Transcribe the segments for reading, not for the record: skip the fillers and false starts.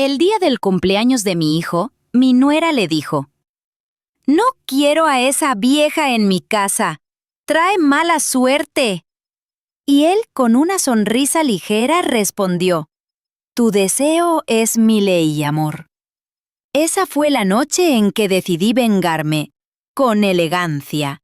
El día del cumpleaños de mi hijo, mi nuera le dijo: «No quiero a esa vieja en mi casa. Trae mala suerte». Y él, con una sonrisa ligera, respondió: «Tu deseo es mi ley, amor». Esa fue la noche en que decidí vengarme, con elegancia.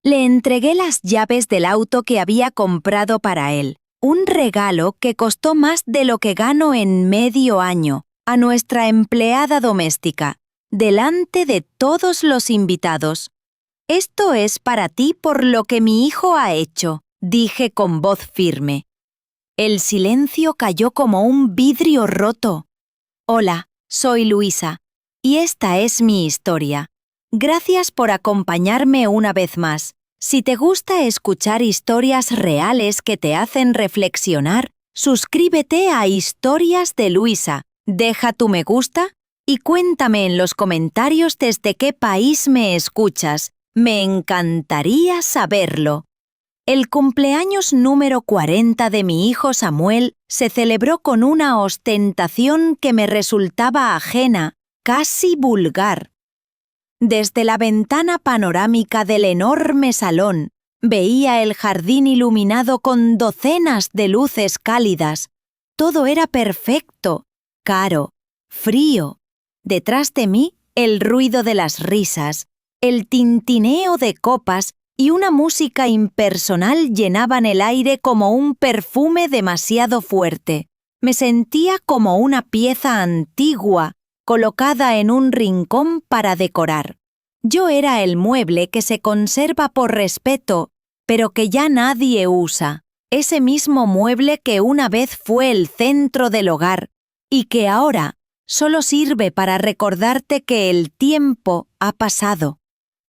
Le entregué las llaves del auto que había comprado para él, un regalo que costó más de lo que gano en medio año, a nuestra empleada doméstica, delante de todos los invitados. «Esto es para ti por lo que mi hijo ha hecho», dije con voz firme. El silencio cayó como un vidrio roto. «Hola, soy Luisa, y esta es mi historia. Gracias por acompañarme una vez más. Si te gusta escuchar historias reales que te hacen reflexionar, suscríbete a Historias de Luisa, deja tu me gusta y cuéntame en los comentarios desde qué país me escuchas. Me encantaría saberlo». El cumpleaños número 40 de mi hijo Samuel se celebró con una ostentación que me resultaba ajena, casi vulgar. Desde la ventana panorámica del enorme salón, veía el jardín iluminado con docenas de luces cálidas. Todo era perfecto, caro, frío. Detrás de mí, el ruido de las risas, el tintineo de copas y una música impersonal llenaban el aire como un perfume demasiado fuerte. Me sentía como una pieza antigua, colocada en un rincón para decorar. Yo era el mueble que se conserva por respeto, pero que ya nadie usa. Ese mismo mueble que una vez fue el centro del hogar y que ahora solo sirve para recordarte que el tiempo ha pasado.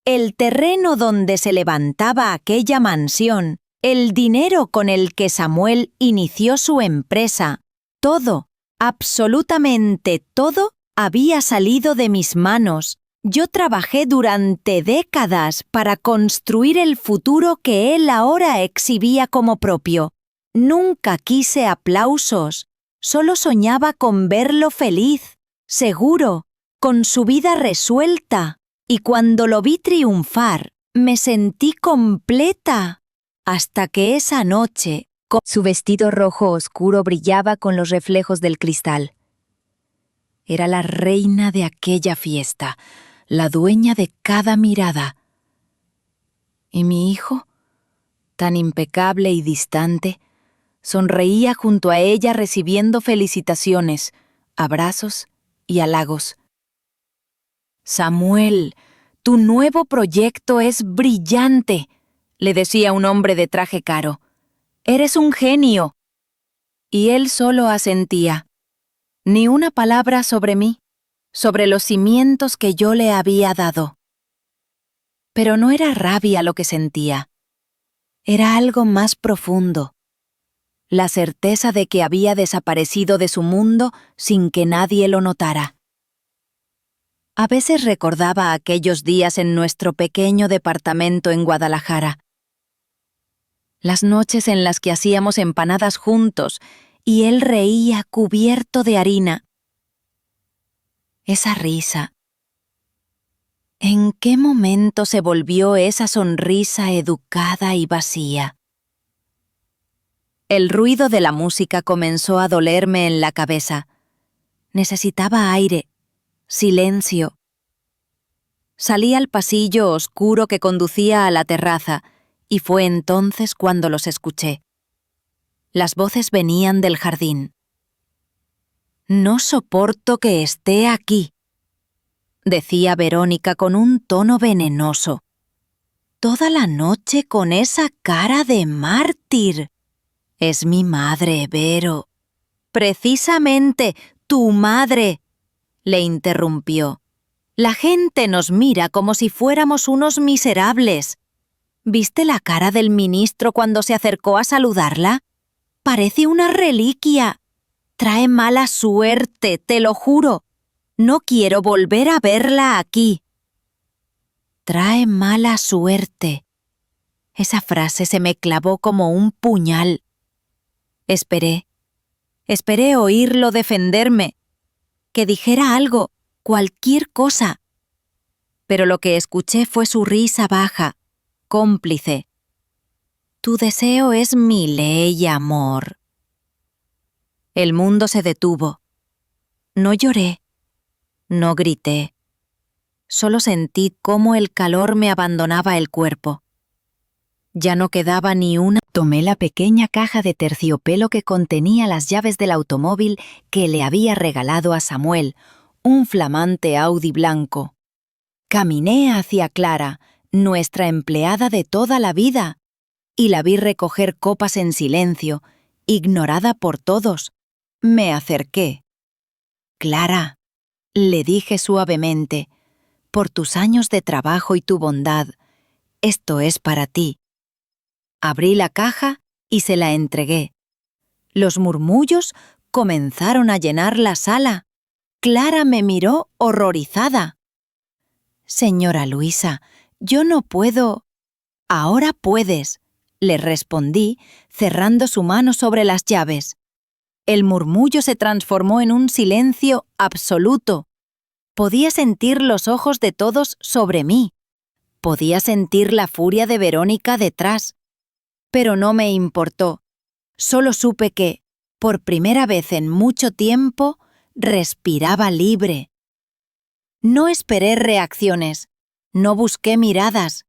El terreno donde se levantaba aquella mansión, el dinero con el que Samuel inició su empresa, todo, absolutamente todo, había salido de mis manos. Yo trabajé durante décadas para construir el futuro que él ahora exhibía como propio. Nunca quise aplausos, solo soñaba con verlo feliz, seguro, con su vida resuelta. Y cuando lo vi triunfar, me sentí completa. Hasta que esa noche, su vestido rojo oscuro brillaba con los reflejos del cristal. Era la reina de aquella fiesta, la dueña de cada mirada. Y mi hijo, tan impecable y distante, sonreía junto a ella recibiendo felicitaciones, abrazos y halagos. «Samuel, tu nuevo proyecto es brillante», le decía un hombre de traje caro. «Eres un genio». Y él solo asentía. Ni una palabra sobre mí, sobre los cimientos que yo le había dado. Pero no era rabia lo que sentía. Era algo más profundo. La certeza de que había desaparecido de su mundo sin que nadie lo notara. A veces recordaba aquellos días en nuestro pequeño departamento en Guadalajara. Las noches en las que hacíamos empanadas juntos y él reía cubierto de harina. Esa risa. ¿En qué momento se volvió esa sonrisa educada y vacía? El ruido de la música comenzó a dolerme en la cabeza. Necesitaba aire, silencio. Salí al pasillo oscuro que conducía a la terraza y fue entonces cuando los escuché. Las voces venían del jardín. «No soporto que esté aquí», decía Verónica con un tono venenoso. «Toda la noche con esa cara de mártir. Es mi madre, Vero». «Precisamente, tu madre», le interrumpió. «La gente nos mira como si fuéramos unos miserables. ¿Viste la cara del ministro cuando se acercó a saludarla? Parece una reliquia. Trae mala suerte, te lo juro. No quiero volver a verla aquí». «Trae mala suerte». Esa frase se me clavó como un puñal. Esperé oírlo defenderme. que dijera algo, cualquier cosa. Pero lo que escuché fue su risa baja, cómplice. Tu deseo es mi ley, amor. El mundo se detuvo. No lloré, no grité. Solo sentí cómo el calor me abandonaba el cuerpo. Ya no quedaba ni una. Tomé la pequeña caja de terciopelo que contenía las llaves del automóvil que le había regalado a Samuel, un flamante Audi blanco. Caminé hacia Clara, nuestra empleada de toda la vida, y la vi recoger copas en silencio, ignorada por todos. Me acerqué. Clara, le dije suavemente, por tus años de trabajo y tu bondad, esto es para ti. Abrí la caja y se la entregué. Los murmullos comenzaron a llenar la sala. Clara me miró horrorizada. Señora Luisa, yo no puedo. Ahora puedes, le respondí, cerrando su mano sobre las llaves. El murmullo se transformó en un silencio absoluto. Podía sentir los ojos de todos sobre mí. Podía sentir la furia de Verónica detrás. Pero no me importó. Solo supe que, por primera vez en mucho tiempo, respiraba libre. No esperé reacciones, no busqué miradas.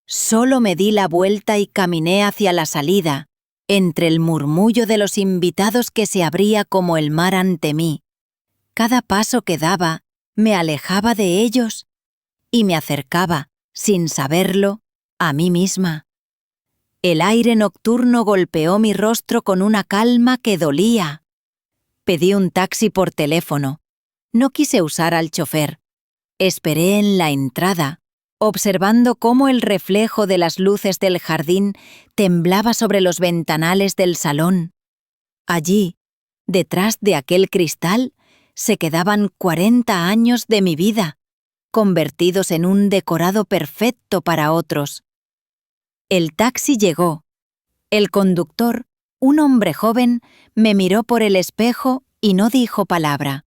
Solo me di la vuelta y caminé hacia la salida, entre el murmullo de los invitados que se abría como el mar ante mí. Cada paso que daba me alejaba de ellos y me acercaba, sin saberlo, a mí misma. El aire nocturno golpeó mi rostro con una calma que dolía. Pedí un taxi por teléfono. No quise usar al chofer. Esperé en la entrada, observando cómo el reflejo de las luces del jardín temblaba sobre los ventanales del salón. Allí, detrás de aquel cristal, se quedaban 40 años de mi vida, convertidos en un decorado perfecto para otros. El taxi llegó. El conductor, un hombre joven, me miró por el espejo y no dijo palabra.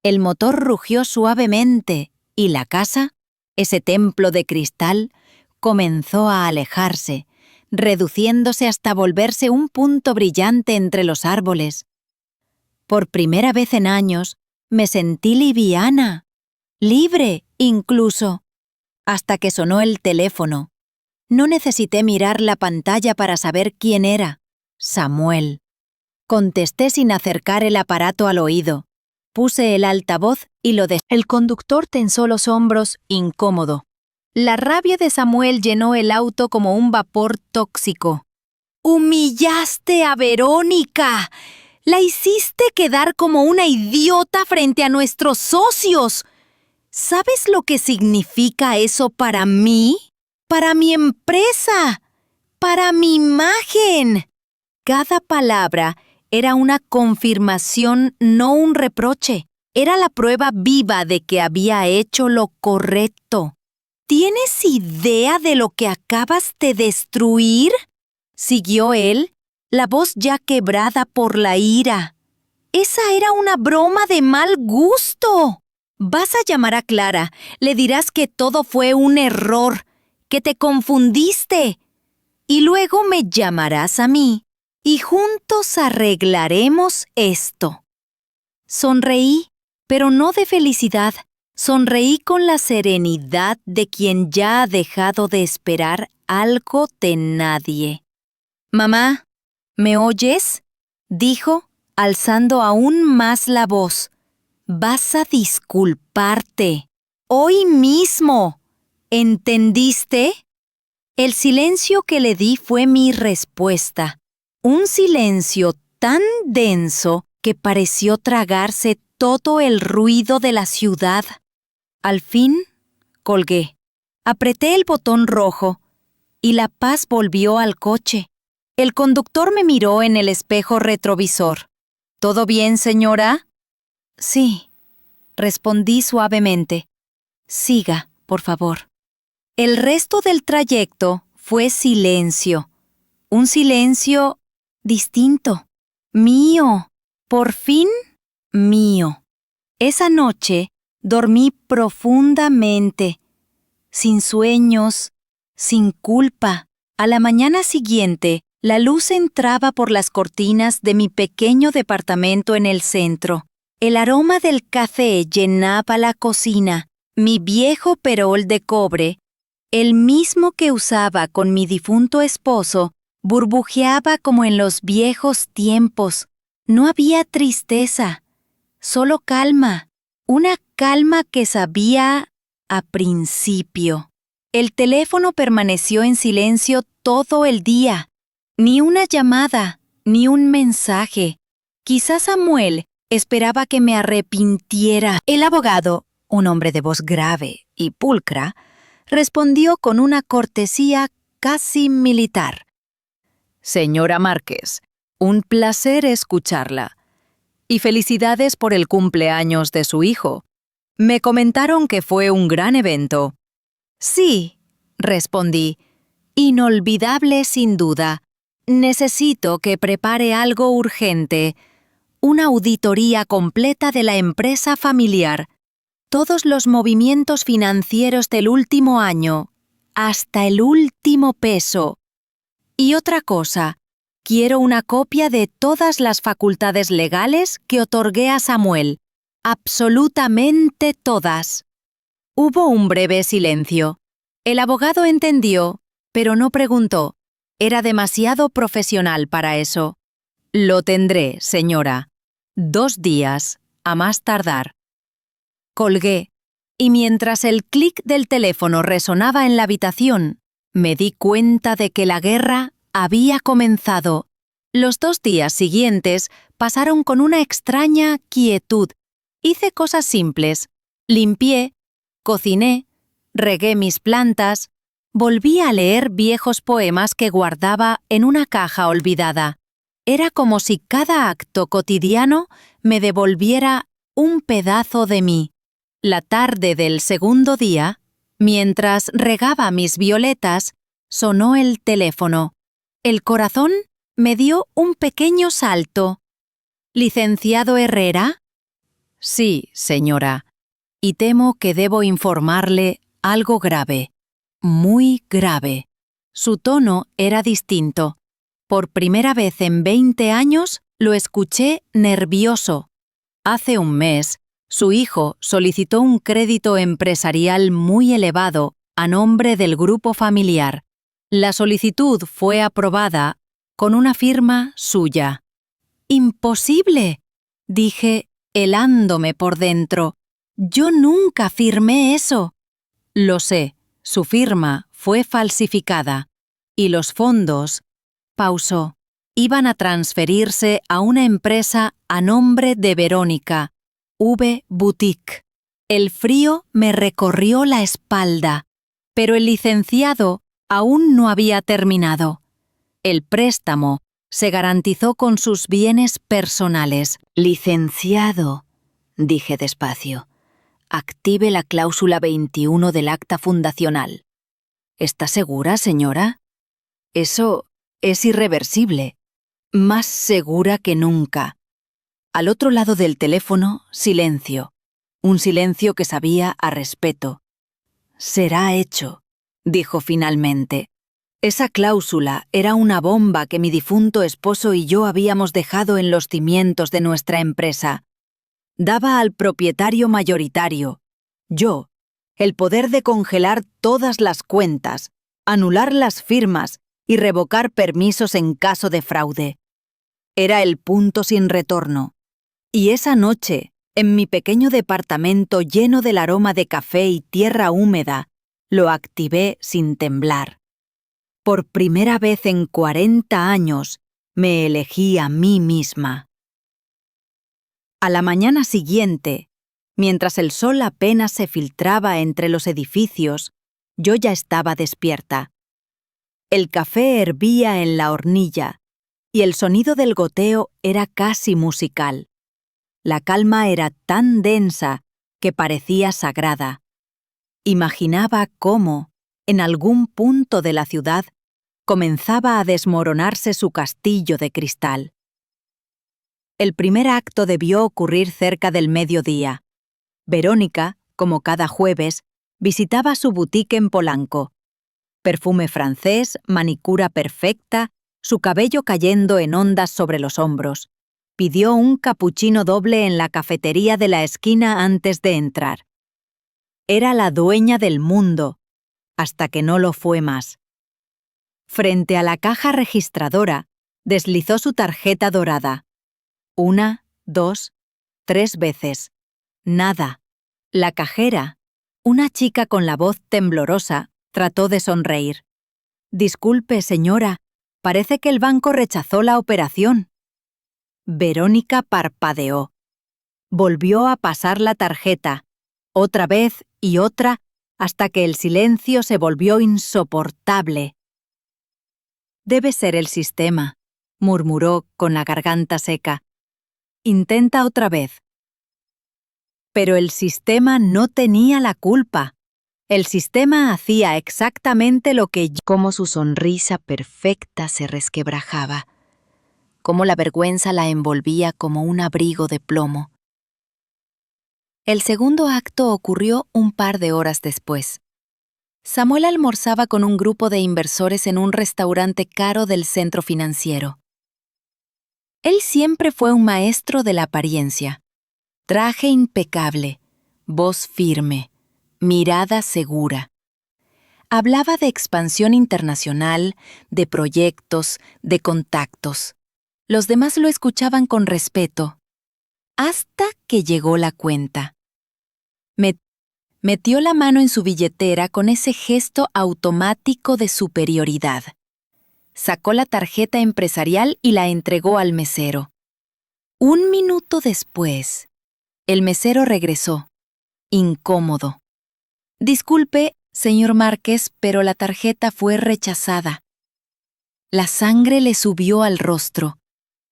El motor rugió suavemente y la casa, ese templo de cristal, comenzó a alejarse, reduciéndose hasta volverse un punto brillante entre los árboles. Por primera vez en años, me sentí liviana, libre incluso, hasta que sonó el teléfono. No necesité mirar la pantalla para saber quién era. Samuel. Contesté sin acercar el aparato al oído. Puse el altavoz y lo dejé. El conductor tensó los hombros, incómodo. La rabia de Samuel llenó el auto como un vapor tóxico. ¡Humillaste a Verónica! ¡La hiciste quedar como una idiota frente a nuestros socios! ¿Sabes lo que significa eso para mí? ¡Para mi empresa! ¡Para mi imagen! Cada palabra era una confirmación, no un reproche. Era la prueba viva de que había hecho lo correcto. ¿Tienes idea de lo que acabas de destruir? Siguió él, la voz ya quebrada por la ira. Esa era una broma de mal gusto. Vas a llamar a Clara, le dirás que todo fue un error, que te confundiste. Y luego me llamarás a mí y juntos arreglaremos esto. Sonreí, pero no de felicidad. Sonreí con la serenidad de quien ya ha dejado de esperar algo de nadie. «Mamá, ¿me oyes?», dijo, alzando aún más la voz. «Vas a disculparte. Hoy mismo. ¿Entendiste?». El silencio que le di fue mi respuesta. Un silencio tan denso que pareció tragarse todo el ruido de la ciudad. Al fin, colgué. Apreté el botón rojo y la paz volvió al coche. El conductor me miró en el espejo retrovisor. «¿Todo bien, señora?». «Sí», respondí suavemente. «Siga, por favor». El resto del trayecto fue silencio. Un silencio distinto. Mío. Por fin, mío. Esa noche dormí profundamente, sin sueños, sin culpa. A la mañana siguiente, la luz entraba por las cortinas de mi pequeño departamento en el centro. El aroma del café llenaba la cocina. Mi viejo perol de cobre, el mismo que usaba con mi difunto esposo, burbujeaba como en los viejos tiempos. No había tristeza, solo calma. Una calma que sabía a principio. El teléfono permaneció en silencio todo el día. Ni una llamada, ni un mensaje. Quizás Samuel esperaba que me arrepintiera. El abogado, un hombre de voz grave y pulcra, respondió con una cortesía casi militar. Señora Márquez, un placer escucharla. Y felicidades por el cumpleaños de su hijo. Me comentaron que fue un gran evento. Sí, respondí. Inolvidable sin duda. Necesito que prepare algo urgente. Una auditoría completa de la empresa familiar. Todos los movimientos financieros del último año, hasta el último peso. Y otra cosa, quiero una copia de todas las facultades legales que otorgué a Samuel. Absolutamente todas. Hubo un breve silencio. El abogado entendió, pero no preguntó. Era demasiado profesional para eso. Lo tendré, señora. 2 días, a más tardar. Colgué, y mientras el clic del teléfono resonaba en la habitación, me di cuenta de que la guerra había comenzado. Los 2 días siguientes pasaron con una extraña quietud. Hice cosas simples. Limpié, cociné, regué mis plantas, volví a leer viejos poemas que guardaba en una caja olvidada. Era como si cada acto cotidiano me devolviera un pedazo de mí. La tarde del segundo día, mientras regaba mis violetas, sonó el teléfono. El corazón me dio un pequeño salto. ¿Licenciado Herrera? Sí, señora. Y temo que debo informarle algo grave. Muy grave. Su tono era distinto. Por primera vez en 20 años lo escuché nervioso. Hace un mes, su hijo solicitó un crédito empresarial muy elevado a nombre del grupo familiar. La solicitud fue aprobada con una firma suya. ¡Imposible!, dije, helándome por dentro. Yo nunca firmé eso. Lo sé, su firma fue falsificada. Y los fondos, pausó, iban a transferirse a una empresa a nombre de Verónica, V. Boutique. El frío me recorrió la espalda, pero el licenciado aún no había terminado. El préstamo se garantizó con sus bienes personales. Licenciado, dije despacio, active la cláusula 21 del acta fundacional. ¿Está segura, señora? Eso es irreversible. Más segura que nunca. Al otro lado del teléfono, silencio. Un silencio que sabía a respeto. Será hecho, dijo finalmente. Esa cláusula era una bomba que mi difunto esposo y yo habíamos dejado en los cimientos de nuestra empresa. Daba al propietario mayoritario, yo, el poder de congelar todas las cuentas, anular las firmas y revocar permisos en caso de fraude. Era el punto sin retorno. Y esa noche, en mi pequeño departamento lleno del aroma de café y tierra húmeda, lo activé sin temblar. Por primera vez en 40 años, me elegí a mí misma. A la mañana siguiente, mientras el sol apenas se filtraba entre los edificios, yo ya estaba despierta. El café hervía en la hornilla, y el sonido del goteo era casi musical. La calma era tan densa que parecía sagrada. Imaginaba cómo, en algún punto de la ciudad, comenzaba a desmoronarse su castillo de cristal. El primer acto debió ocurrir cerca del mediodía. Verónica, como cada jueves, visitaba su boutique en Polanco. Perfume francés, manicura perfecta, su cabello cayendo en ondas sobre los hombros. Pidió un capuchino doble en la cafetería de la esquina antes de entrar. Era la dueña del mundo, hasta que no lo fue más. Frente a la caja registradora, deslizó su tarjeta dorada. 1, 2, 3 veces. Nada. La cajera, una chica con la voz temblorosa, trató de sonreír. «Disculpe, señora, parece que el banco rechazó la operación». Verónica parpadeó. Volvió a pasar la tarjeta, otra vez y otra, hasta que el silencio se volvió insoportable. «Debe ser el sistema», murmuró con la garganta seca. «Intenta otra vez». Pero el sistema no tenía la culpa. El sistema hacía exactamente lo que yo. Cómo su sonrisa perfecta se resquebrajaba. Cómo la vergüenza la envolvía como un abrigo de plomo. El segundo acto ocurrió un par de horas después. Samuel almorzaba con un grupo de inversores en un restaurante caro del centro financiero. Él siempre fue un maestro de la apariencia. Traje impecable, voz firme, mirada segura. Hablaba de expansión internacional, de proyectos, de contactos. Los demás lo escuchaban con respeto, hasta que llegó la cuenta. Metió la mano en su billetera con ese gesto automático de superioridad. Sacó la tarjeta empresarial y la entregó al mesero. Un minuto después, el mesero regresó, incómodo. «Disculpe, señor Márquez, pero la tarjeta fue rechazada». La sangre le subió al rostro.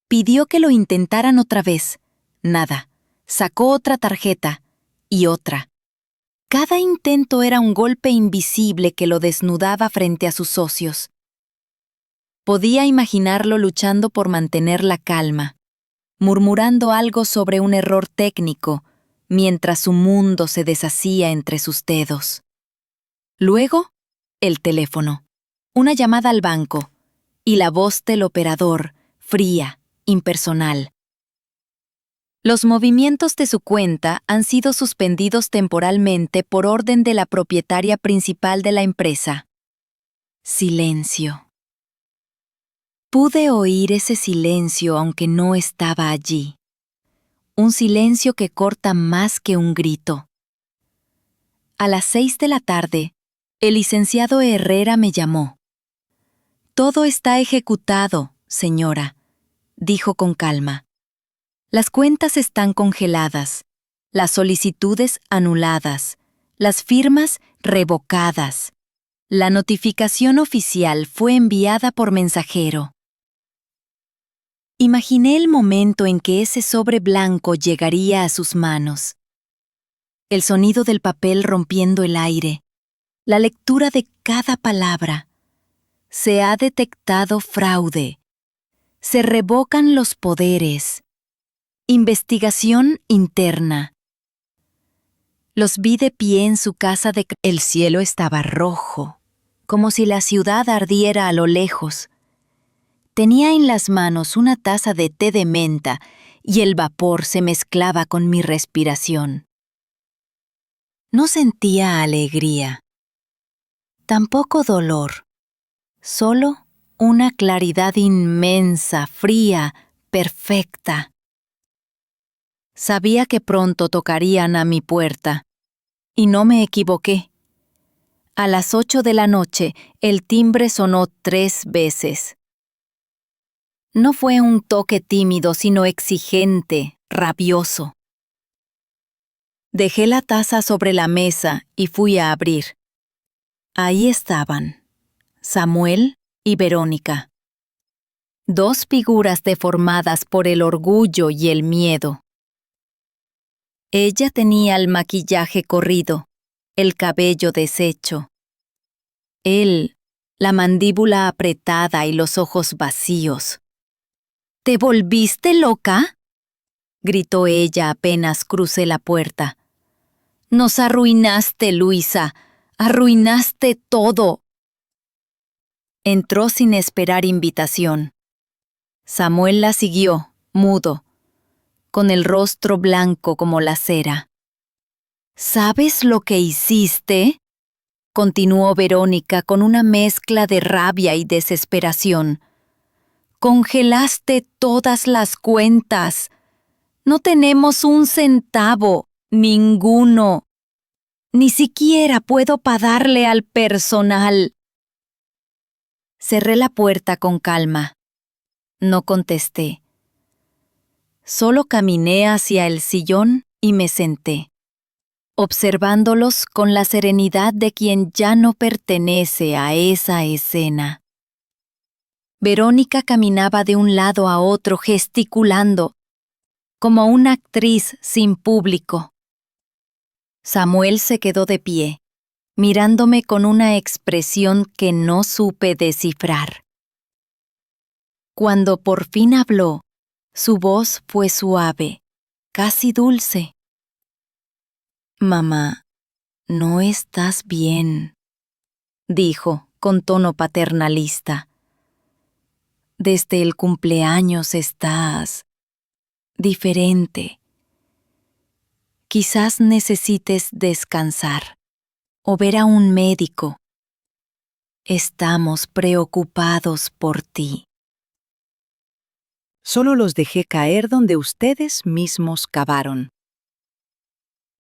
Pidió que lo intentaran otra vez. Nada. Sacó otra tarjeta y otra. Cada intento era un golpe invisible que lo desnudaba frente a sus socios. Podía imaginarlo luchando por mantener la calma, murmurando algo sobre un error técnico, mientras su mundo se deshacía entre sus dedos. Luego, el teléfono, una llamada al banco, y la voz del operador, fría, impersonal. Los movimientos de su cuenta han sido suspendidos temporalmente por orden de la propietaria principal de la empresa. Silencio. Pude oír ese silencio aunque no estaba allí. Un silencio que corta más que un grito. A las 6 de la tarde, el licenciado Herrera me llamó. «Todo está ejecutado, señora», dijo con calma. «Las cuentas están congeladas, las solicitudes anuladas, las firmas revocadas. La notificación oficial fue enviada por mensajero». Imaginé el momento en que ese sobre blanco llegaría a sus manos. El sonido del papel rompiendo el aire, la lectura de cada palabra. Se ha detectado fraude. Se revocan los poderes. Investigación interna. Los vi de pie en su casa de... El cielo estaba rojo, como si la ciudad ardiera a lo lejos. Tenía en las manos una taza de té de menta y el vapor se mezclaba con mi respiración. No sentía alegría, tampoco dolor, solo una claridad inmensa, fría, perfecta. Sabía que pronto tocarían a mi puerta, y no me equivoqué. A las 8 de la noche, el timbre sonó 3 veces. No fue un toque tímido, sino exigente, rabioso. Dejé la taza sobre la mesa y fui a abrir. Ahí estaban, Samuel y Verónica. 2 figuras deformadas por el orgullo y el miedo. Ella tenía el maquillaje corrido, el cabello deshecho. Él, la mandíbula apretada y los ojos vacíos. «¿Te volviste loca?», gritó ella apenas crucé la puerta. Nos arruinaste, Luisa. Arruinaste todo. Entró sin esperar invitación. Samuel la siguió, mudo, con el rostro blanco como la cera. ¿Sabes lo que hiciste?, continuó Verónica con una mezcla de rabia y desesperación. Congelaste todas las cuentas. No tenemos un centavo, ninguno. Ni siquiera puedo pagarle al personal. Cerré la puerta con calma. No contesté. Solo caminé hacia el sillón y me senté, observándolos con la serenidad de quien ya no pertenece a esa escena. Verónica caminaba de un lado a otro gesticulando, como una actriz sin público. Samuel se quedó de pie, mirándome con una expresión que no supe descifrar. Cuando por fin habló, su voz fue suave, casi dulce. «Mamá, no estás bien», dijo con tono paternalista. «Desde el cumpleaños estás diferente. Quizás necesites descansar o ver a un médico. Estamos preocupados por ti». Solo los dejé caer donde ustedes mismos cavaron.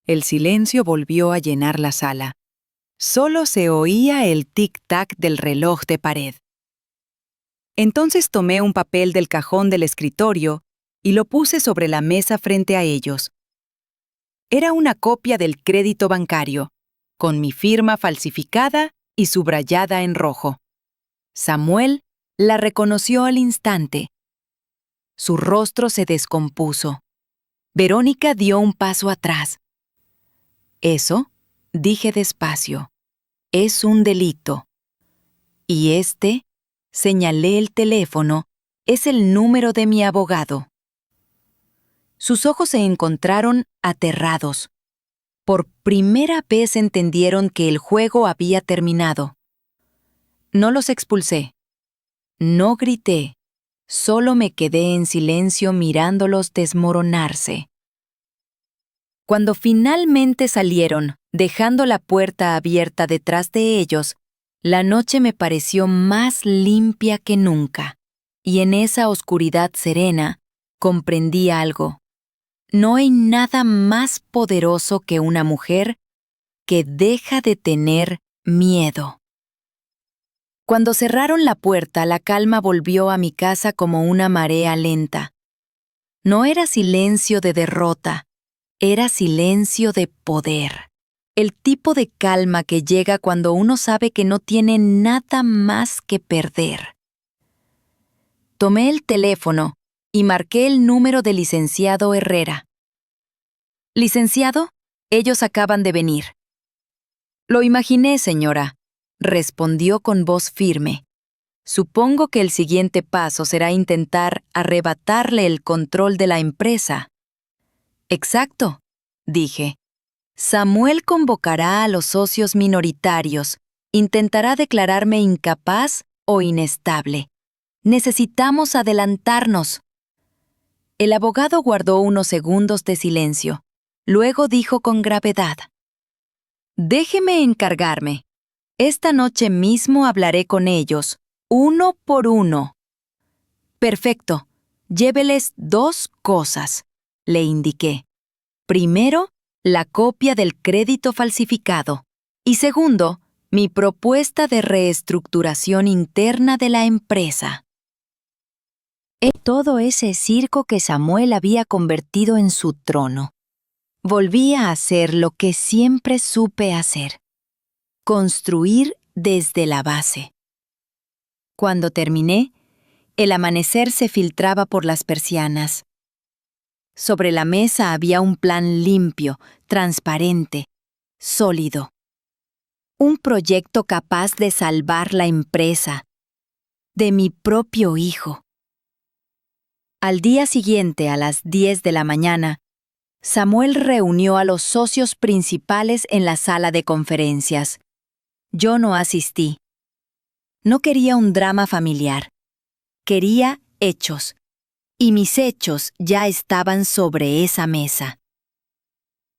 El silencio volvió a llenar la sala. Solo se oía el tic-tac del reloj de pared. Entonces tomé un papel del cajón del escritorio y lo puse sobre la mesa frente a ellos. Era una copia del crédito bancario, con mi firma falsificada y subrayada en rojo. Samuel la reconoció al instante. Su rostro se descompuso. Verónica dio un paso atrás. «Eso», dije despacio, «es un delito. Y señalé el teléfono, es el número de mi abogado». Sus ojos se encontraron aterrados. Por primera vez entendieron que el juego había terminado. No los expulsé. No grité. Solo me quedé en silencio mirándolos desmoronarse. Cuando finalmente salieron, dejando la puerta abierta detrás de ellos, la noche me pareció más limpia que nunca, y en esa oscuridad serena comprendí algo. No hay nada más poderoso que una mujer que deja de tener miedo. Cuando cerraron la puerta, la calma volvió a mi casa como una marea lenta. No era silencio de derrota, era silencio de poder. El tipo de calma que llega cuando uno sabe que no tiene nada más que perder. Tomé el teléfono y marqué el número del licenciado Herrera. «Licenciado, ellos acaban de venir». «Lo imaginé, señora», respondió con voz firme. «Supongo que el siguiente paso será intentar arrebatarle el control de la empresa». «Exacto», dije. «Samuel convocará a los socios minoritarios, intentará declararme incapaz o inestable. Necesitamos adelantarnos». El abogado guardó unos segundos de silencio. Luego dijo con gravedad: «Déjeme encargarme. Esta noche mismo hablaré con ellos, uno por uno». «Perfecto. Lléveles 2 cosas», le indiqué. Primero, la copia del crédito falsificado. Y segundo, mi propuesta de reestructuración interna de la empresa. Todo ese circo que Samuel había convertido en su trono. Volvía a hacer lo que siempre supe hacer: construir desde la base. Cuando terminé, el amanecer se filtraba por las persianas. Sobre la mesa había un plan limpio, transparente, sólido. Un proyecto capaz de salvar la empresa, de mi propio hijo. Al día siguiente, a las 10 de la mañana, Samuel reunió a los socios principales en la sala de conferencias. Yo no asistí. No quería un drama familiar. Quería hechos. Y mis hechos ya estaban sobre esa mesa.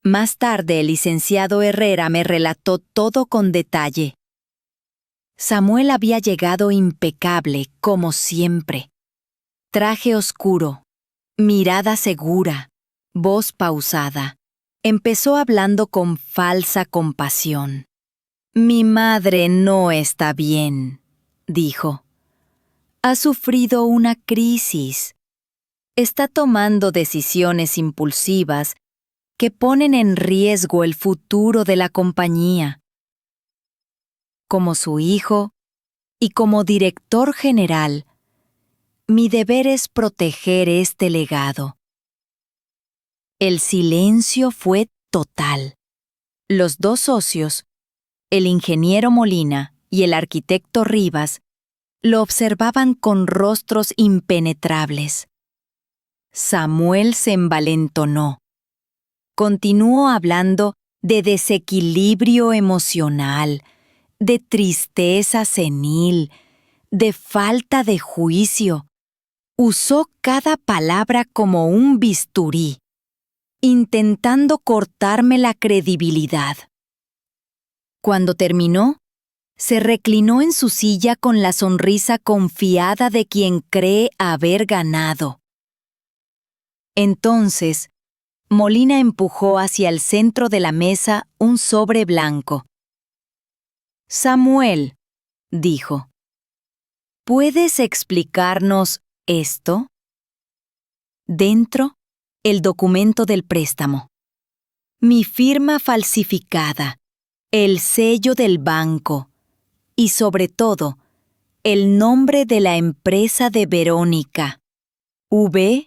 Más tarde el licenciado Herrera me relató todo con detalle. Samuel había llegado impecable, como siempre. Traje oscuro, mirada segura, voz pausada. Empezó hablando con falsa compasión. «Mi madre no está bien», dijo. «Ha sufrido una crisis. Está tomando decisiones impulsivas que ponen en riesgo el futuro de la compañía. Como su hijo y como director general, mi deber es proteger este legado». El silencio fue total. Los dos socios, el ingeniero Molina y el arquitecto Rivas, lo observaban con rostros impenetrables. Samuel se envalentonó. Continuó hablando de desequilibrio emocional, de tristeza senil, de falta de juicio. Usó cada palabra como un bisturí, intentando cortarme la credibilidad. Cuando terminó, se reclinó en su silla con la sonrisa confiada de quien cree haber ganado. Entonces, Molina empujó hacia el centro de la mesa un sobre blanco. «Samuel», dijo, «¿puedes explicarnos esto?» Dentro, el documento del préstamo. Mi firma falsificada, el sello del banco y, sobre todo, el nombre de la empresa de Verónica, V.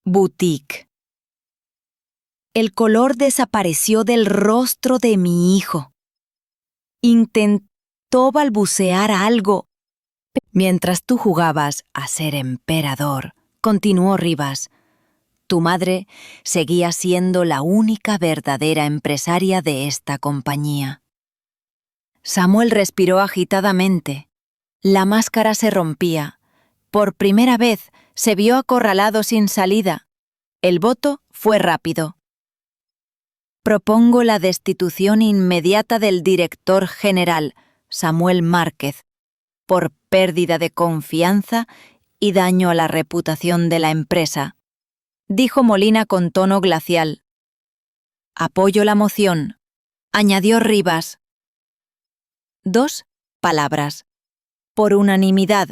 Boutique. El color desapareció del rostro de mi hijo. Intentó balbucear algo. «Mientras tú jugabas a ser emperador», continuó Rivas, «tu madre seguía siendo la única verdadera empresaria de esta compañía». Samuel respiró agitadamente. La máscara se rompía. Por primera vez se vio acorralado sin salida. El voto fue rápido. «Propongo la destitución inmediata del director general, Samuel Márquez, por pérdida de confianza y daño a la reputación de la empresa», dijo Molina con tono glacial. «Apoyo la moción», añadió Rivas. 2 palabras. Por unanimidad.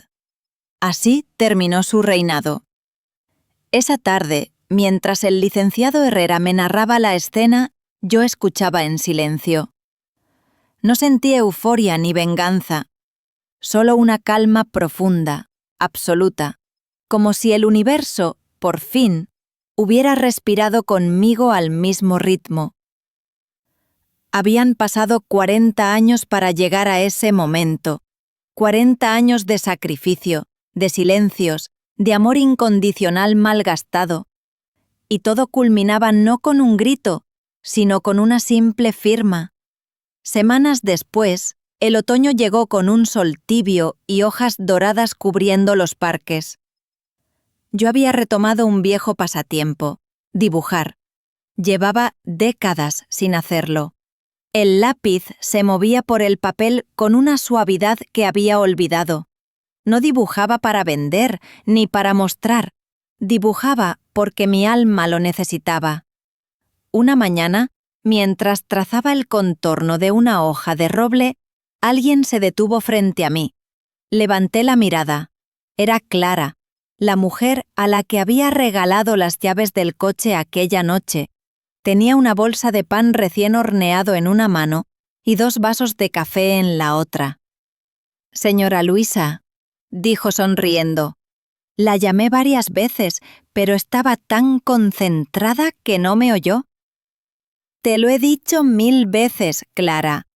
Así terminó su reinado. Esa tarde, mientras el licenciado Herrera me narraba la escena, yo escuchaba en silencio. No sentí euforia ni venganza, solo una calma profunda, absoluta, como si el universo, por fin, hubiera respirado conmigo al mismo ritmo. Habían pasado 40 años para llegar a ese momento, 40 años de sacrificio, de silencios, de amor incondicional malgastado, y todo culminaba no con un grito, sino con una simple firma. Semanas después, el otoño llegó con un sol tibio y hojas doradas cubriendo los parques. Yo había retomado un viejo pasatiempo, dibujar. Llevaba décadas sin hacerlo. El lápiz se movía por el papel con una suavidad que había olvidado. No dibujaba para vender ni para mostrar. Dibujaba porque mi alma lo necesitaba. Una mañana, mientras trazaba el contorno de una hoja de roble, alguien se detuvo frente a mí. Levanté la mirada. Era Clara, la mujer a la que había regalado las llaves del coche aquella noche. Tenía una bolsa de pan recién horneado en una mano y 2 vasos de café en la otra. «Señora Luisa», dijo sonriendo. La llamé varias veces, pero estaba tan concentrada que no me oyó. «Te lo he dicho 1000 veces, Clara»,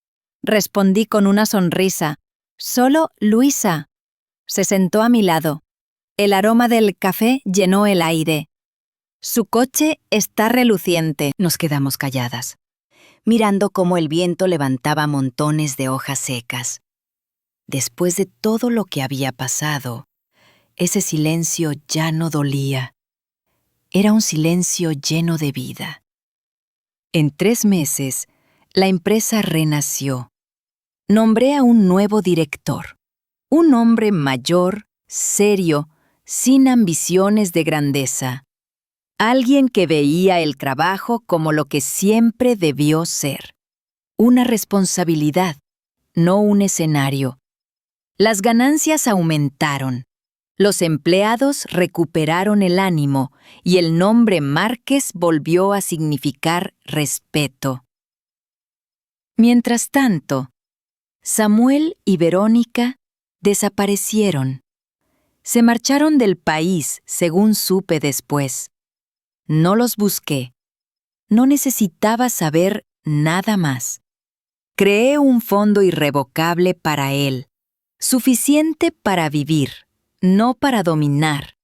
respondí con una sonrisa. «Solo Luisa». Se sentó a mi lado. El aroma del café llenó el aire. Su coche está reluciente. Nos quedamos calladas, mirando cómo el viento levantaba montones de hojas secas. Después de todo lo que había pasado, ese silencio ya no dolía. Era un silencio lleno de vida. En 3 meses, la empresa renació. Nombré a un nuevo director, un hombre mayor, serio, sin ambiciones de grandeza. Alguien que veía el trabajo como lo que siempre debió ser. Una responsabilidad, no un escenario. Las ganancias aumentaron. Los empleados recuperaron el ánimo y el nombre Márquez volvió a significar respeto. Mientras tanto, Samuel y Verónica desaparecieron. Se marcharon del país, según supe después. No los busqué. No necesitaba saber nada más. Creé un fondo irrevocable para él, suficiente para vivir, no para dominar,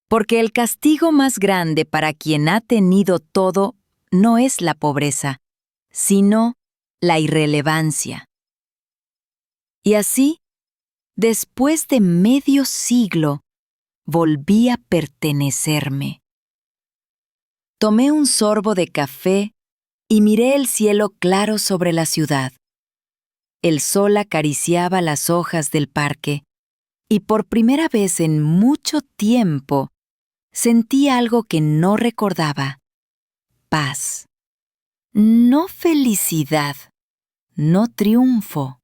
porque el castigo más grande para quien ha tenido todo no es la pobreza, sino la irrelevancia. Y así, después de medio siglo, volví a pertenecerme. Tomé un sorbo de café y miré el cielo claro sobre la ciudad. El sol acariciaba las hojas del parque y por primera vez en mucho tiempo sentí algo que no recordaba: paz. No felicidad, no triunfo,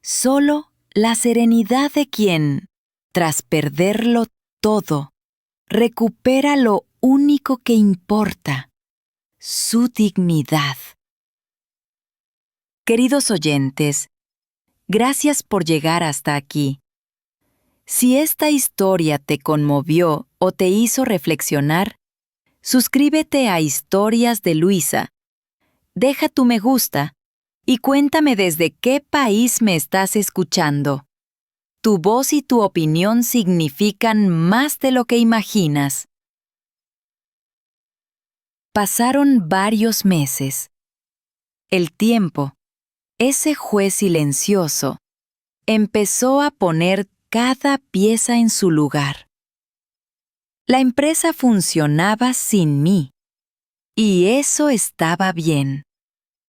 solo la serenidad de quien, tras perderlo todo, recupera lo único que importa: su dignidad. Queridos oyentes, gracias por llegar hasta aquí. Si esta historia te conmovió o te hizo reflexionar, suscríbete a Historias de Luisa, deja tu me gusta y cuéntame desde qué país me estás escuchando. Tu voz y tu opinión significan más de lo que imaginas. Pasaron varios meses. El tiempo, ese juez silencioso, empezó a poner cada pieza en su lugar. La empresa funcionaba sin mí, y eso estaba bien.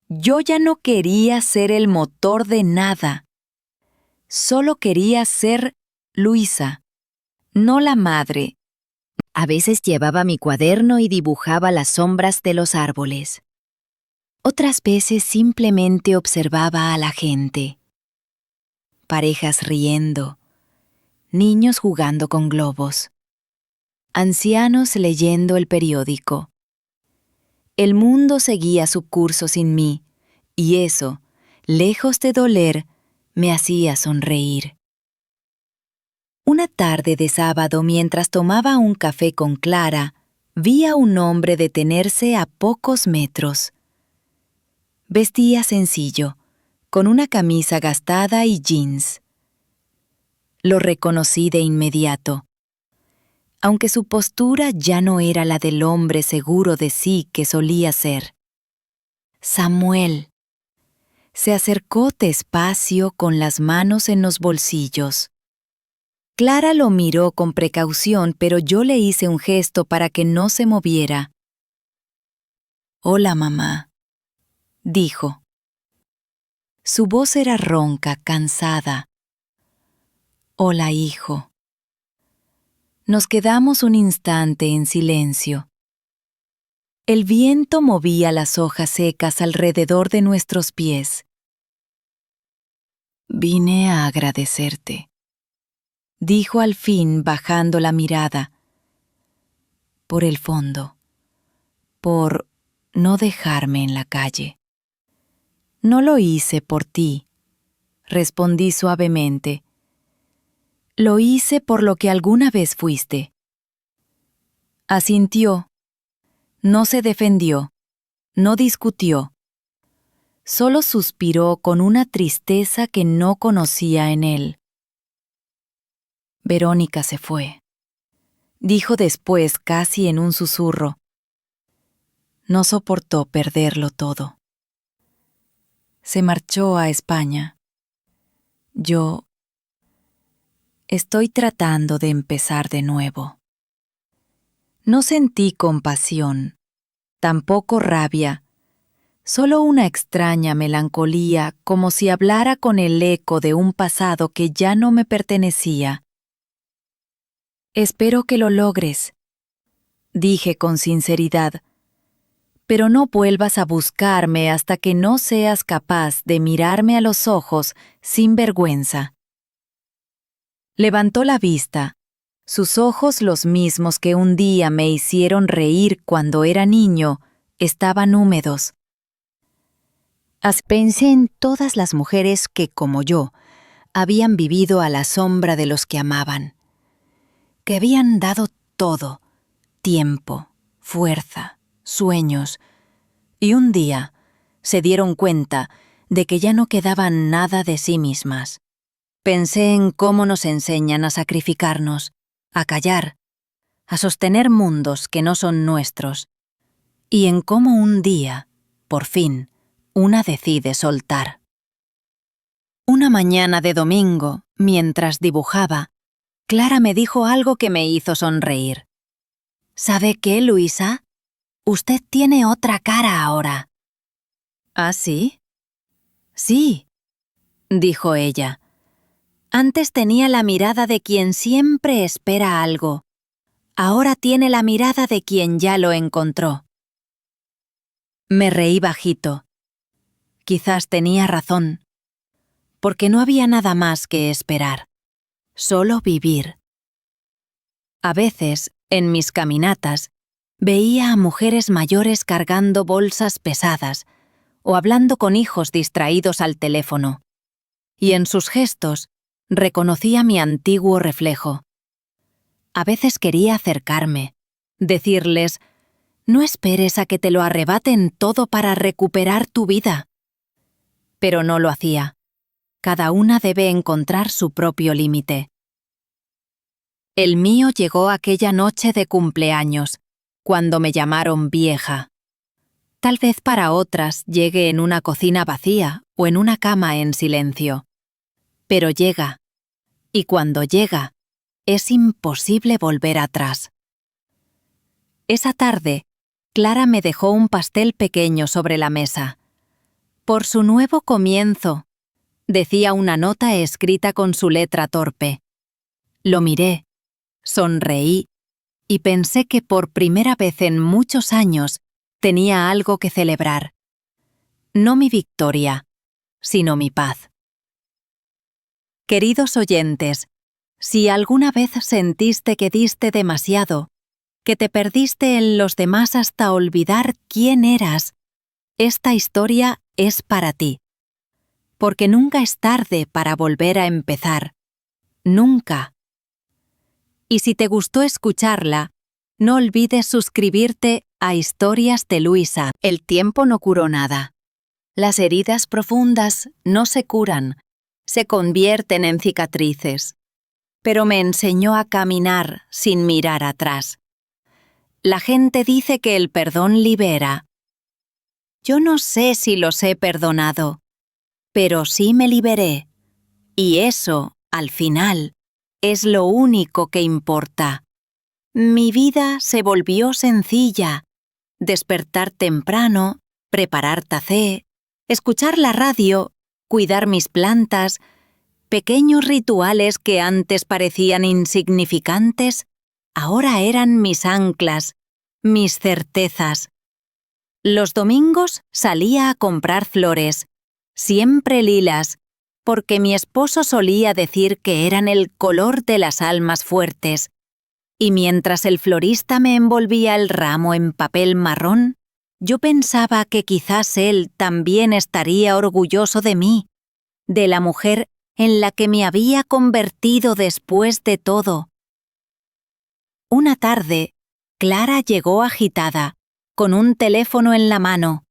Yo ya no quería ser el motor de nada. Solo quería ser Luisa, no la madre. A veces llevaba mi cuaderno y dibujaba las sombras de los árboles. Otras veces simplemente observaba a la gente. Parejas riendo, niños jugando con globos, ancianos leyendo el periódico. El mundo seguía su curso sin mí, y eso, lejos de doler, me hacía sonreír. Una tarde de sábado, mientras tomaba un café con Clara, vi a un hombre detenerse a pocos metros. Vestía sencillo, con una camisa gastada y jeans. Lo reconocí de inmediato, aunque su postura ya no era la del hombre seguro de sí que solía ser. Samuel. Se acercó despacio con las manos en los bolsillos. Clara lo miró con precaución, pero yo le hice un gesto para que no se moviera. «Hola, mamá», dijo. Su voz era ronca, cansada. «Hola, hijo». Nos quedamos un instante en silencio. El viento movía las hojas secas alrededor de nuestros pies. «Vine a agradecerte», dijo al fin bajando la mirada. «Por el fondo, por no dejarme en la calle». «No lo hice por ti», respondí suavemente. «Lo hice por lo que alguna vez fuiste». Asintió. No se defendió, no discutió. Solo suspiró con una tristeza que no conocía en él. «Verónica se fue», dijo después casi en un susurro. no soportó perderlo todo. Se marchó a España. Yo estoy tratando de empezar de nuevo. No sentí compasión, tampoco rabia, solo una extraña melancolía, como si hablara con el eco de un pasado que ya no me pertenecía. Espero que lo logres, dije con sinceridad, pero no vuelvas a buscarme hasta que no seas capaz de mirarme a los ojos sin vergüenza. Levantó la vista, sus ojos, los mismos que un día me hicieron reír cuando era niño, estaban húmedos. Pensé en todas las mujeres que, como yo, habían vivido a la sombra de los que amaban, que habían dado todo, tiempo, fuerza, sueños, y un día se dieron cuenta de que ya no quedaban nada de sí mismas. Pensé en cómo nos enseñan a sacrificarnos, a callar, a sostener mundos que no son nuestros, y en cómo un día, por fin, una decide soltar. Una mañana de domingo, mientras dibujaba, Clara me dijo algo que me hizo sonreír. ¿Sabe qué, Luisa? Usted tiene otra cara ahora. ¿Ah, sí? Sí, dijo ella. Antes tenía la mirada de quien siempre espera algo. Ahora tiene la mirada de quien ya lo encontró. Me reí bajito. Quizás tenía razón, porque no había nada más que esperar, solo vivir. A veces, en mis caminatas, veía a mujeres mayores cargando bolsas pesadas o hablando con hijos distraídos al teléfono, y en sus gestos reconocía mi antiguo reflejo. A veces quería acercarme, decirles, no esperes a que te lo arrebaten todo para recuperar tu vida. Pero no lo hacía. Cada una debe encontrar su propio límite. El mío llegó aquella noche de cumpleaños, cuando me llamaron vieja. Tal vez para otras llegue en una cocina vacía o en una cama en silencio. Pero llega, y cuando llega, es imposible volver atrás. Esa tarde, Clara me dejó un pastel pequeño sobre la mesa. Por su nuevo comienzo, decía una nota escrita con su letra torpe. Lo miré, sonreí y pensé que por primera vez en muchos años tenía algo que celebrar. No mi victoria, sino mi paz. Queridos oyentes, si alguna vez sentiste que diste demasiado, que te perdiste en los demás hasta olvidar quién eras, esta historia es para ti. Porque nunca es tarde para volver a empezar. Nunca. Y si te gustó escucharla, no olvides suscribirte a Historias de Luisa. El tiempo no curó nada. Las heridas profundas no se curan, se convierten en cicatrices. Pero me enseñó a caminar sin mirar atrás. La gente dice que el perdón libera. Yo no sé si los he perdonado, pero sí me liberé. Y eso, al final, es lo único que importa. Mi vida se volvió sencilla. Despertar temprano, preparar tacé, escuchar la radio, cuidar mis plantas, pequeños rituales que antes parecían insignificantes, ahora eran mis anclas, mis certezas. Los domingos salía a comprar flores, siempre lilas, porque mi esposo solía decir que eran el color de las almas fuertes, y mientras el florista me envolvía el ramo en papel marrón, yo pensaba que quizás él también estaría orgulloso de mí, de la mujer en la que me había convertido después de todo. Una tarde, Clara llegó agitada, con un teléfono en la mano.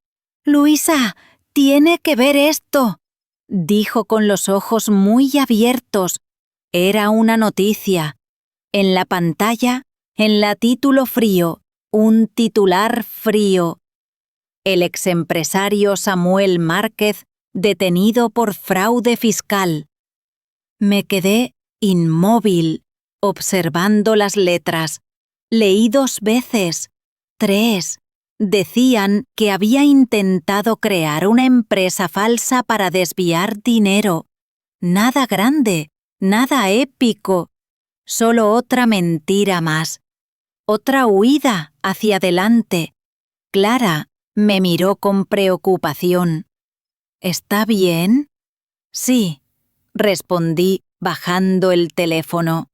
«Luisa, tiene que ver esto», dijo con los ojos muy abiertos. Era una noticia. En la pantalla, en la título frío, un titular frío. el exempresario Samuel Márquez detenido por fraude fiscal. Me quedé inmóvil, observando las letras. Leí 2 veces, 3. Decían que había intentado crear una empresa falsa para desviar dinero. Nada grande, nada épico, solo otra mentira más. Otra huida hacia adelante. Clara me miró con preocupación. ¿Está bien? Sí, respondí bajando el teléfono.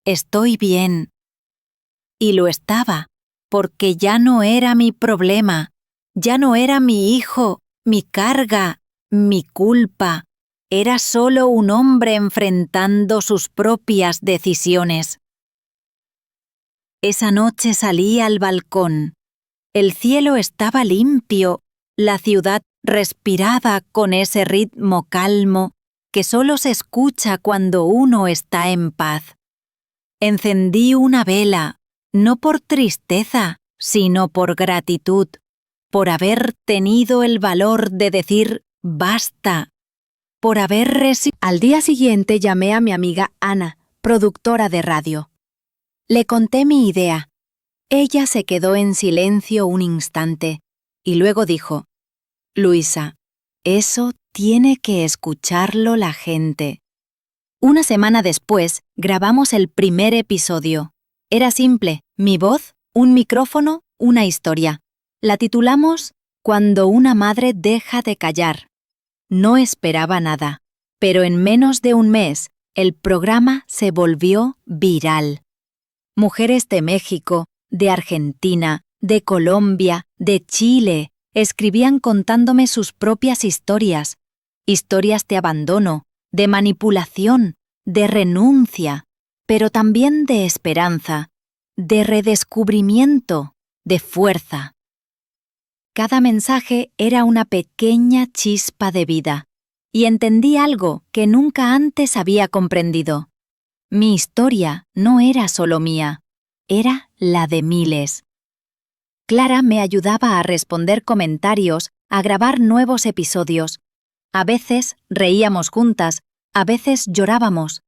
Estoy bien. Y lo estaba, porque ya no era mi problema, ya no era mi hijo, mi carga, mi culpa. Era solo un hombre enfrentando sus propias decisiones. Esa noche salí al balcón. El cielo estaba limpio, la ciudad respiraba con ese ritmo calmo que solo se escucha cuando uno está en paz. Encendí una vela, no por tristeza, sino por gratitud, por haber tenido el valor de decir basta, por haber resistido. Al día siguiente llamé a mi amiga Ana, productora de radio. Le conté mi idea. Ella se quedó en silencio un instante y luego dijo: «Luisa, eso tiene que escucharlo la gente». Una semana después, grabamos el primer episodio. Era simple, mi voz, un micrófono, una historia. La titulamos Cuando una madre deja de callar. No esperaba nada, pero en menos de un mes, el programa se volvió viral. Mujeres de México, de Argentina, de Colombia, de Chile, escribían contándome sus propias historias. Historias de abandono, de manipulación, de renuncia, pero también de esperanza, de redescubrimiento, de fuerza. Cada mensaje era una pequeña chispa de vida, y entendí algo que nunca antes había comprendido. Mi historia no era solo mía, era la de miles. Clara me ayudaba a responder comentarios, a grabar nuevos episodios. A veces reíamos juntas, a veces llorábamos.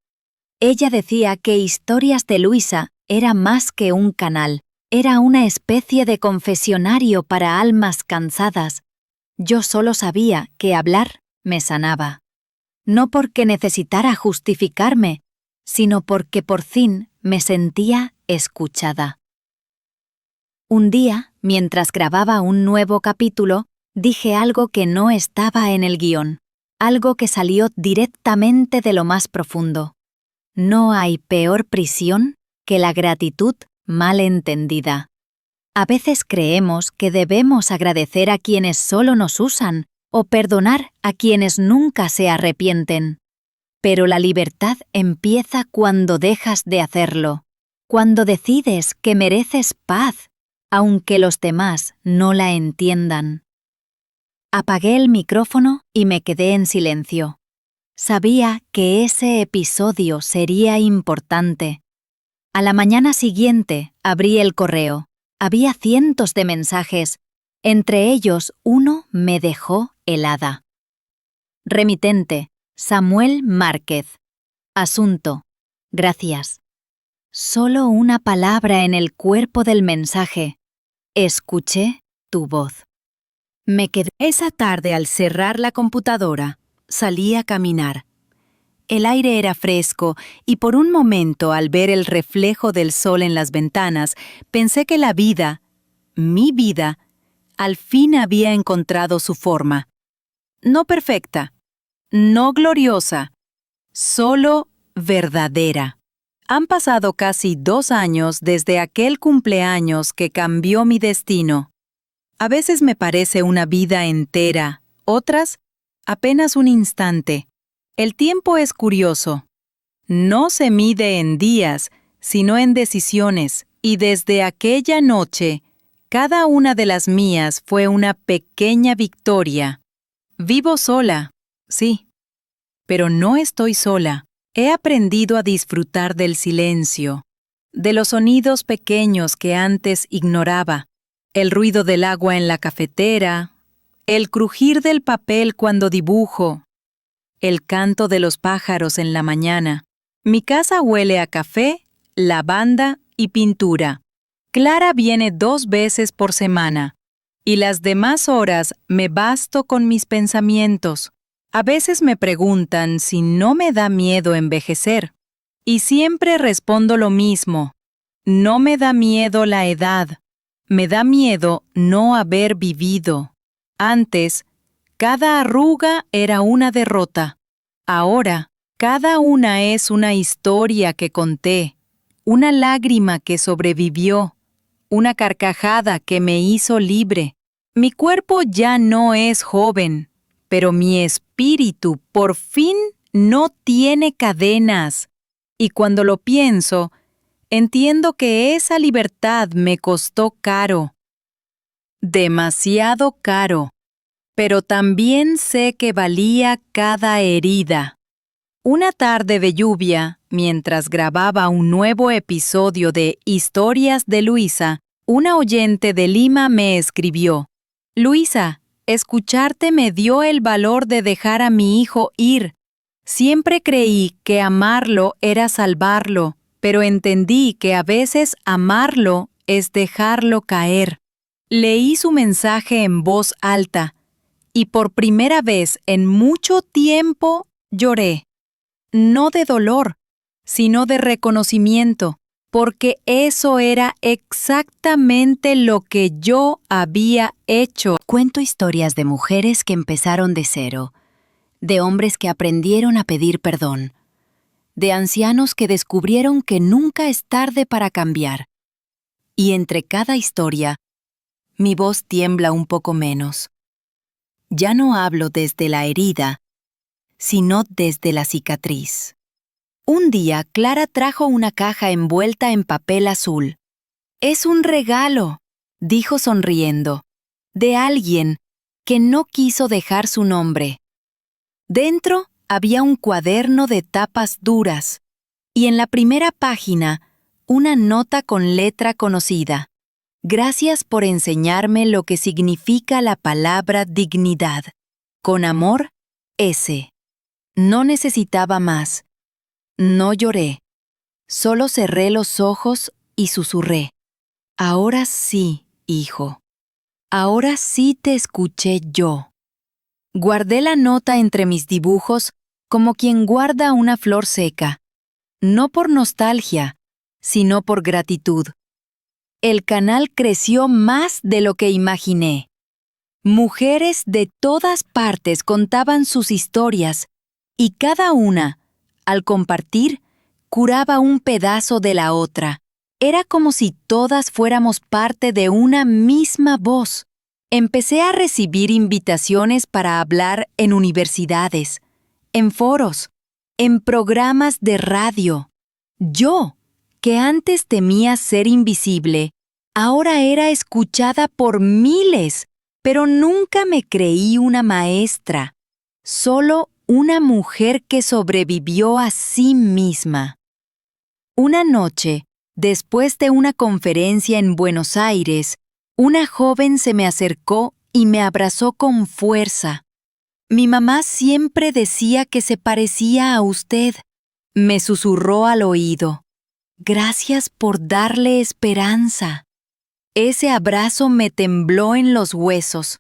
Ella decía que Historias de Luisa era más que un canal, era una especie de confesionario para almas cansadas. Yo solo sabía que hablar me sanaba. No porque necesitara justificarme, sino porque por fin me sentía escuchada. Un día, mientras grababa un nuevo capítulo, dije algo que no estaba en el guión, algo que salió directamente de lo más profundo. No hay peor prisión que la gratitud mal entendida. A veces creemos que debemos agradecer a quienes solo nos usan o perdonar a quienes nunca se arrepienten. Pero la libertad empieza cuando dejas de hacerlo, cuando decides que mereces paz, aunque los demás no la entiendan. Apagué el micrófono y me quedé en silencio. Sabía que ese episodio sería importante. A la mañana siguiente abrí el correo. Había cientos de mensajes. Entre ellos, uno me dejó helada. Remitente: Samuel Márquez. Asunto: gracias. Solo una palabra en el cuerpo del mensaje. Escuché tu voz. Me quedé. Esa tarde, al cerrar la computadora, salí a caminar. El aire era fresco y por un momento, al ver el reflejo del sol en las ventanas, pensé que la vida, mi vida, al fin había encontrado su forma. No perfecta, no gloriosa, solo verdadera. Han pasado casi 2 años desde aquel cumpleaños que cambió mi destino. A veces me parece una vida entera, otras, apenas un instante. El tiempo es curioso. No se mide en días, sino en decisiones, y desde aquella noche, cada una de las mías fue una pequeña victoria. Vivo sola, sí, pero no estoy sola. He aprendido a disfrutar del silencio, de los sonidos pequeños que antes ignoraba. el ruido del agua en la cafetera, el crujir del papel cuando dibujo, el canto de los pájaros en la mañana. Mi casa huele a café, lavanda y pintura. Clara viene 2 veces por semana, y las demás horas me basto con mis pensamientos. A veces me preguntan si no me da miedo envejecer, y siempre respondo lo mismo. No me da miedo la edad, me da miedo no haber vivido. Antes, cada arruga era una derrota. Ahora, cada una es una historia que conté, una lágrima que sobrevivió, una carcajada que me hizo libre. Mi cuerpo ya no es joven, pero mi espíritu por fin no tiene cadenas. Y cuando lo pienso, entiendo que esa libertad me costó caro. Demasiado caro. Pero también sé que valía cada herida. Una tarde de lluvia, mientras grababa un nuevo episodio de Historias de Luisa, una oyente de Lima me escribió: Luisa, escucharte me dio el valor de dejar a mi hijo ir. Siempre creí que amarlo era salvarlo, pero entendí que a veces amarlo es dejarlo caer. Leí su mensaje en voz alta, y por primera vez en mucho tiempo lloré. No de dolor, sino de reconocimiento, porque eso era exactamente lo que yo había hecho. Cuento historias de mujeres que empezaron de cero, de hombres que aprendieron a pedir perdón, de ancianos que descubrieron que nunca es tarde para cambiar. Y entre cada historia, mi voz tiembla un poco menos. Ya no hablo desde la herida, sino desde la cicatriz. Un día, Clara trajo una caja envuelta en papel azul. «Es un regalo», dijo sonriendo, «de alguien que no quiso dejar su nombre». Dentro había un cuaderno de tapas duras, y en la primera página, una nota con letra conocida. «Gracias por enseñarme lo que significa la palabra dignidad. Con amor, S». No necesitaba más. No lloré. Solo cerré los ojos y susurré: «Ahora sí, hijo. Ahora sí te escuché yo». Guardé la nota entre mis dibujos como quien guarda una flor seca, no por nostalgia, sino por gratitud. El canal creció más de lo que imaginé. Mujeres de todas partes contaban sus historias, y cada una, al compartir, curaba un pedazo de la otra. Era como si todas fuéramos parte de una misma voz. Empecé a recibir invitaciones para hablar en universidades, en foros, en programas de radio. Yo, que antes temía ser invisible, ahora era escuchada por miles, pero nunca me creí una maestra, solo una mujer que sobrevivió a sí misma. Una noche, después de una conferencia en Buenos Aires, una joven se me acercó y me abrazó con fuerza. «Mi mamá siempre decía que se parecía a usted», me susurró al oído. «Gracias por darle esperanza». Ese abrazo me tembló en los huesos,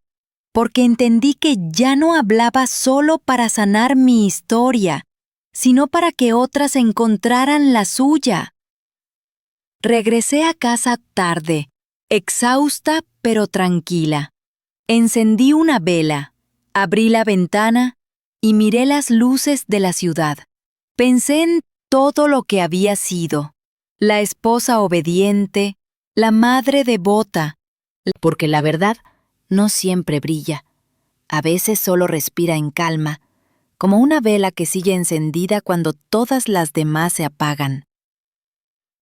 porque entendí que ya no hablaba solo para sanar mi historia, sino para que otras encontraran la suya. Regresé a casa tarde, exhausta pero tranquila. Encendí una vela, abrí la ventana y miré las luces de la ciudad. Pensé en todo lo que había sido: la esposa obediente, la madre devota, porque la verdad no siempre brilla. A veces solo respira en calma, como una vela que sigue encendida cuando todas las demás se apagan.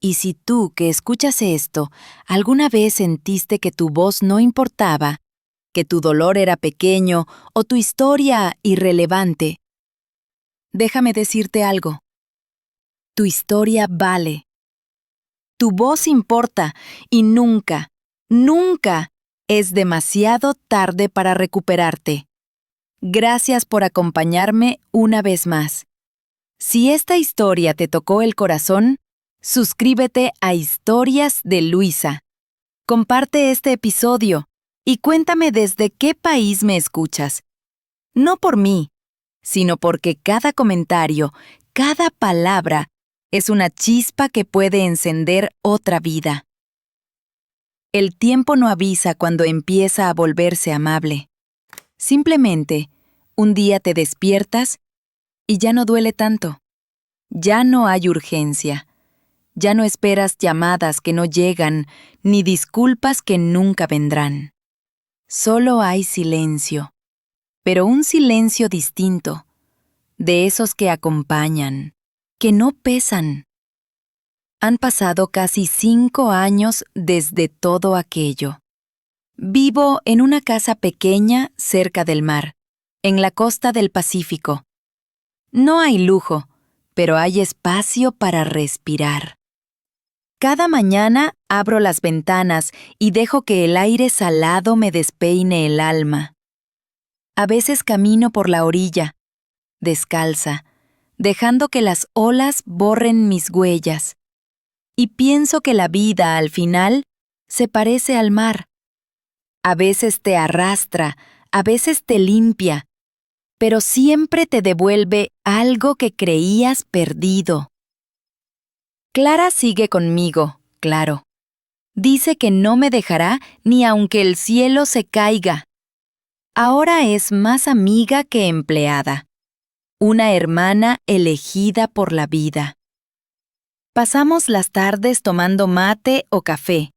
Y si tú, que escuchas esto, alguna vez sentiste que tu voz no importaba, que tu dolor era pequeño o tu historia irrelevante, déjame decirte algo. Tu historia vale. Tu voz importa y nunca, nunca Es demasiado tarde para recuperarte. Gracias por acompañarme una vez más. Si esta historia te tocó el corazón, suscríbete a Historias de Luisa. Comparte este episodio y cuéntame desde qué país me escuchas. No por mí, sino porque cada comentario, cada palabra, es una chispa que puede encender otra vida. El tiempo no avisa cuando empieza a volverse amable. Simplemente, un día te despiertas y ya no duele tanto. Ya no hay urgencia. Ya no esperas llamadas que no llegan, ni disculpas que nunca vendrán. Solo hay silencio, pero un silencio distinto, de esos que acompañan, que no pesan. Han pasado casi 5 años desde todo aquello. Vivo en una casa pequeña cerca del mar, en la costa del Pacífico. No hay lujo, pero hay espacio para respirar. Cada mañana abro las ventanas y dejo que el aire salado me despeine el alma. A veces camino por la orilla, descalza, dejando que las olas borren mis huellas. Y pienso que la vida, al final, se parece al mar. A veces te arrastra, a veces te limpia, pero siempre te devuelve algo que creías perdido. Clara sigue conmigo, claro. Dice que no me dejará ni aunque el cielo se caiga. Ahora es más amiga que empleada. Una hermana elegida por la vida. Pasamos las tardes tomando mate o café,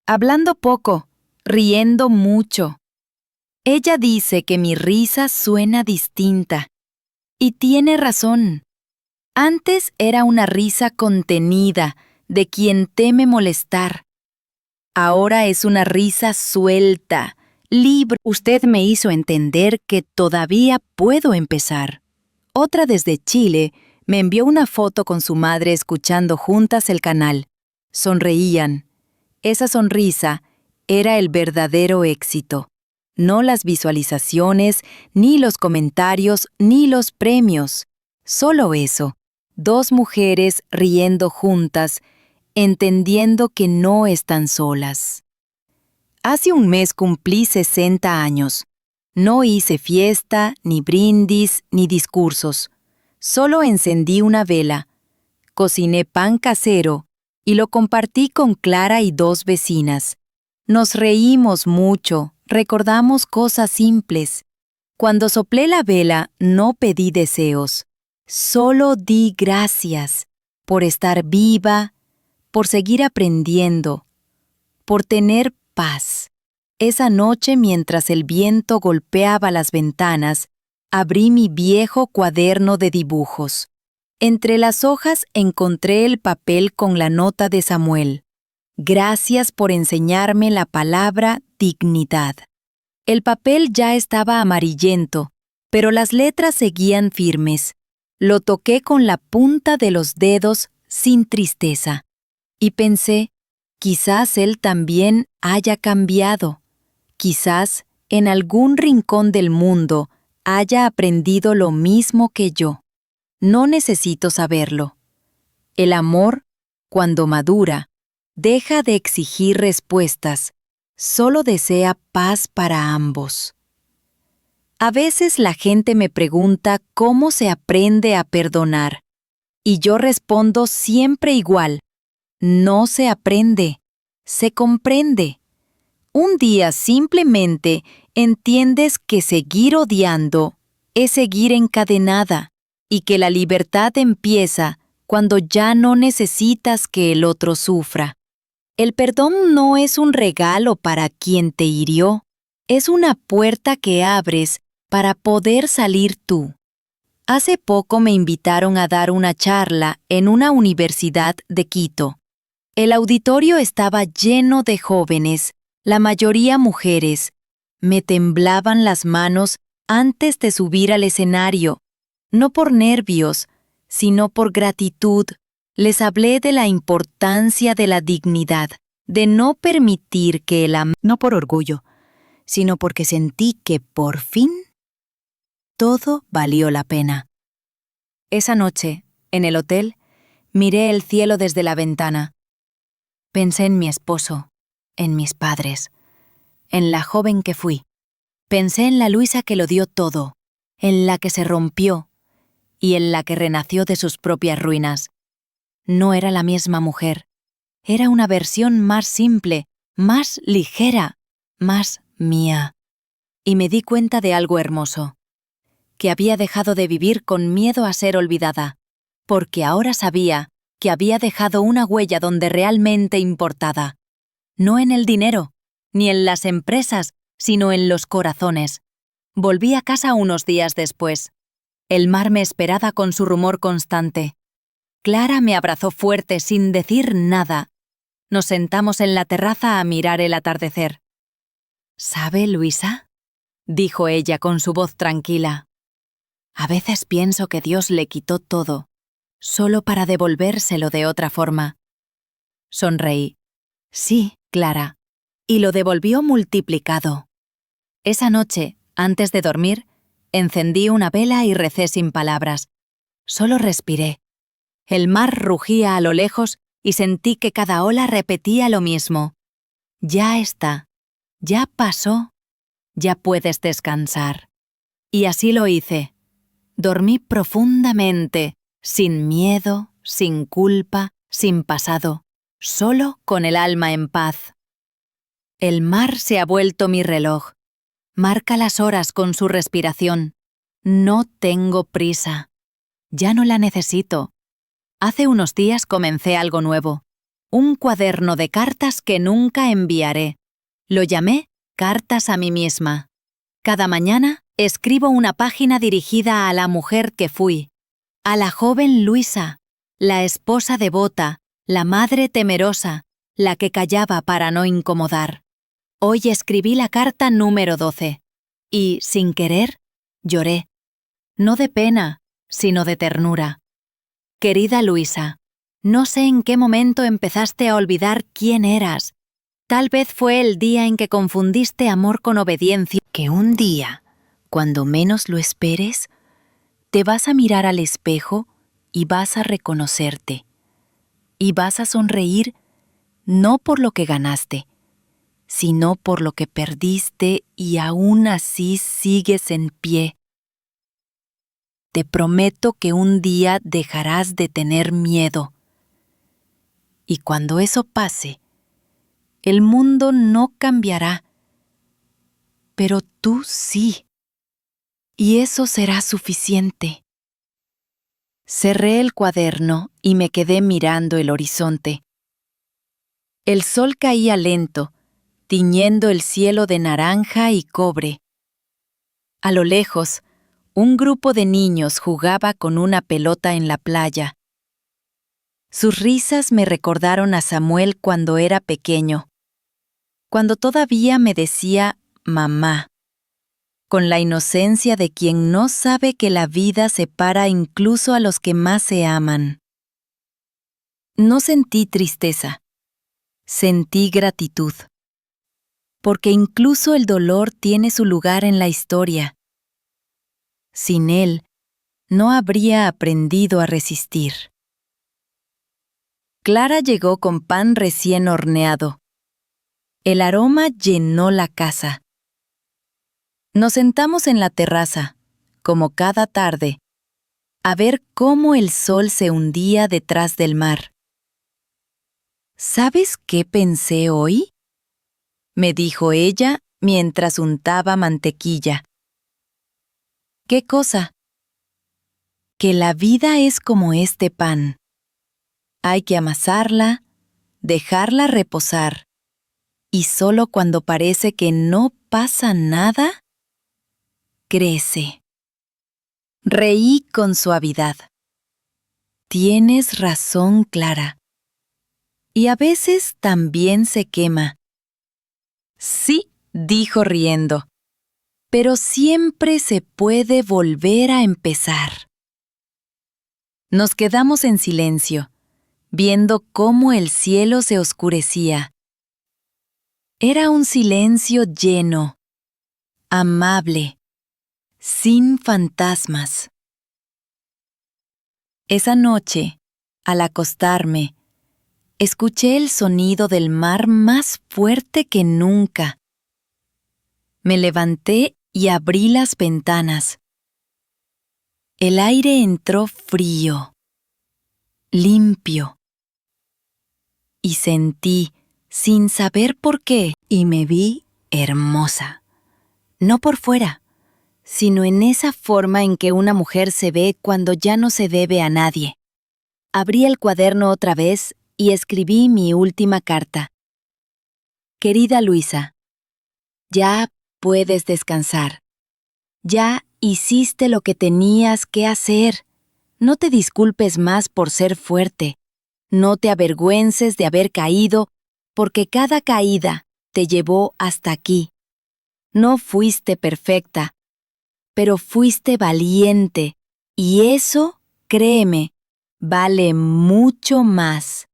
hablando poco, riendo mucho. Ella dice que mi risa suena distinta. Y tiene razón. Antes era una risa contenida, de quien teme molestar. Ahora es una risa suelta, libre. Usted me hizo entender que todavía puedo empezar. Otra desde Chile me envió una foto con su madre escuchando juntas el canal. Sonreían. Esa sonrisa era el verdadero éxito. No las visualizaciones, ni los comentarios, ni los premios. Solo eso. 2 mujeres riendo juntas, entendiendo que no están solas. Hace un mes cumplí 60 años. No hice fiesta, ni brindis, ni discursos. Solo encendí una vela, cociné pan casero y lo compartí con Clara y 2 vecinas. Nos reímos mucho, recordamos cosas simples. Cuando soplé la vela no pedí deseos, solo di gracias por estar viva, por seguir aprendiendo, por tener paz. Esa noche, mientras el viento golpeaba las ventanas, abrí mi viejo cuaderno de dibujos. Entre las hojas encontré el papel con la nota de Samuel. Gracias por enseñarme la palabra dignidad. El papel ya estaba amarillento, pero las letras seguían firmes. Lo toqué con la punta de los dedos sin tristeza. Y pensé, quizás él también haya cambiado. Quizás en algún rincón del mundo haya aprendido lo mismo que yo. No necesito saberlo. El amor, cuando madura, deja de exigir respuestas, solo desea paz para ambos. A veces la gente me pregunta cómo se aprende a perdonar, y yo respondo siempre igual: no se aprende, se comprende. Un día simplemente entiendes que seguir odiando es seguir encadenada y que la libertad empieza cuando ya no necesitas que el otro sufra. El perdón no es un regalo para quien te hirió, es una puerta que abres para poder salir tú. Hace poco me invitaron a dar una charla en una universidad de Quito. El auditorio estaba lleno de jóvenes, la mayoría mujeres. Me temblaban las manos antes de subir al escenario, no por nervios, sino por gratitud. Les hablé de la importancia de la dignidad, de no permitir que el amor, no por orgullo, sino porque sentí que por fin todo valió la pena. Esa noche, en el hotel, miré el cielo desde la ventana. Pensé en mi esposo, en mis padres, en la joven que fui. Pensé en la Luisa que lo dio todo, en la que se rompió y en la que renació de sus propias ruinas. No era la misma mujer. Era una versión más simple, más ligera, más mía. Y me di cuenta de algo hermoso, que había dejado de vivir con miedo a ser olvidada, porque ahora sabía que había dejado una huella donde realmente importaba. No en el dinero, ni en las empresas, sino en los corazones. Volví a casa unos días después. El mar me esperaba con su rumor constante. Clara me abrazó fuerte sin decir nada. Nos sentamos en la terraza a mirar el atardecer. ¿Sabe, Luisa?, dijo ella con su voz tranquila. A veces pienso que Dios le quitó todo, solo para devolvérselo de otra forma. Sonreí. Sí, Clara. Y lo devolvió multiplicado. Esa noche, antes de dormir, encendí una vela y recé sin palabras. Solo respiré. El mar rugía a lo lejos y sentí que cada ola repetía lo mismo. Ya está. Ya pasó. Ya puedes descansar. Y así lo hice. Dormí profundamente, sin miedo, sin culpa, sin pasado, solo con el alma en paz. El mar se ha vuelto mi reloj. Marca las horas con su respiración. No tengo prisa. Ya no la necesito. Hace unos días comencé algo nuevo. Un cuaderno de cartas que nunca enviaré. Lo llamé Cartas a mí misma. Cada mañana escribo una página dirigida a la mujer que fui, a la joven Luisa, la esposa devota, la madre temerosa, la que callaba para no incomodar. Hoy escribí la carta número 12 y, sin querer, lloré. No de pena, sino de ternura. Querida Luisa, no sé en qué momento empezaste a olvidar quién eras. Tal vez fue el día en que confundiste amor con obediencia. Que un día, cuando menos lo esperes, te vas a mirar al espejo y vas a reconocerte. Y vas a sonreír no por lo que ganaste, sino por lo que perdiste y aún así sigues en pie. Te prometo que un día dejarás de tener miedo. Y cuando eso pase, el mundo no cambiará, pero tú sí. Y eso será suficiente. Cerré el cuaderno y me quedé mirando el horizonte. El sol caía lento, tiñendo el cielo de naranja y cobre. A lo lejos, un grupo de niños jugaba con una pelota en la playa. Sus risas me recordaron a Samuel cuando era pequeño, cuando todavía me decía mamá, con la inocencia de quien no sabe que la vida separa incluso a los que más se aman. No sentí tristeza, sentí gratitud, porque incluso el dolor tiene su lugar en la historia. Sin él, no habría aprendido a resistir. Clara llegó con pan recién horneado. El aroma llenó la casa. Nos sentamos en la terraza, como cada tarde, a ver cómo el sol se hundía detrás del mar. ¿Sabes qué pensé hoy?, me dijo ella mientras untaba mantequilla. ¿Qué cosa? Que la vida es como este pan. Hay que amasarla, dejarla reposar, y solo cuando parece que no pasa nada, crece. Reí con suavidad. Tienes razón, Clara. Y a veces también se quema. Sí, dijo riendo, pero siempre se puede volver a empezar. Nos quedamos en silencio, viendo cómo el cielo se oscurecía. Era un silencio lleno, amable, sin fantasmas. Esa noche, al acostarme, escuché el sonido del mar más fuerte que nunca. Me levanté y abrí las ventanas. El aire entró frío, limpio, y sentí, sin saber por qué, y me vi hermosa. No por fuera, sino en esa forma en que una mujer se ve cuando ya no se debe a nadie. Abrí el cuaderno otra vez y escribí mi última carta. Querida Luisa, ya puedes descansar. Ya hiciste lo que tenías que hacer. No te disculpes más por ser fuerte. No te avergüences de haber caído, porque cada caída te llevó hasta aquí. No fuiste perfecta, pero fuiste valiente, y eso, créeme, vale mucho más.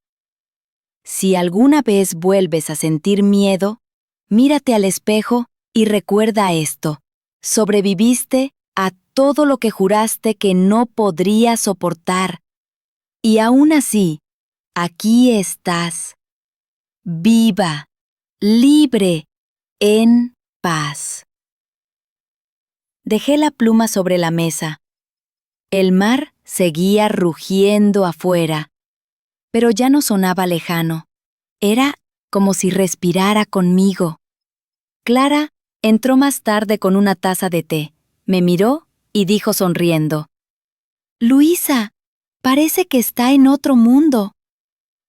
Si alguna vez vuelves a sentir miedo, mírate al espejo y recuerda esto. Sobreviviste a todo lo que juraste que no podrías soportar. Y aún así, aquí estás, viva, libre, en paz. Dejé la pluma sobre la mesa. El mar seguía rugiendo afuera, pero ya no sonaba lejano. Era como si respirara conmigo. Clara entró más tarde con una taza de té, me miró y dijo sonriendo: «Luisa, parece que está en otro mundo».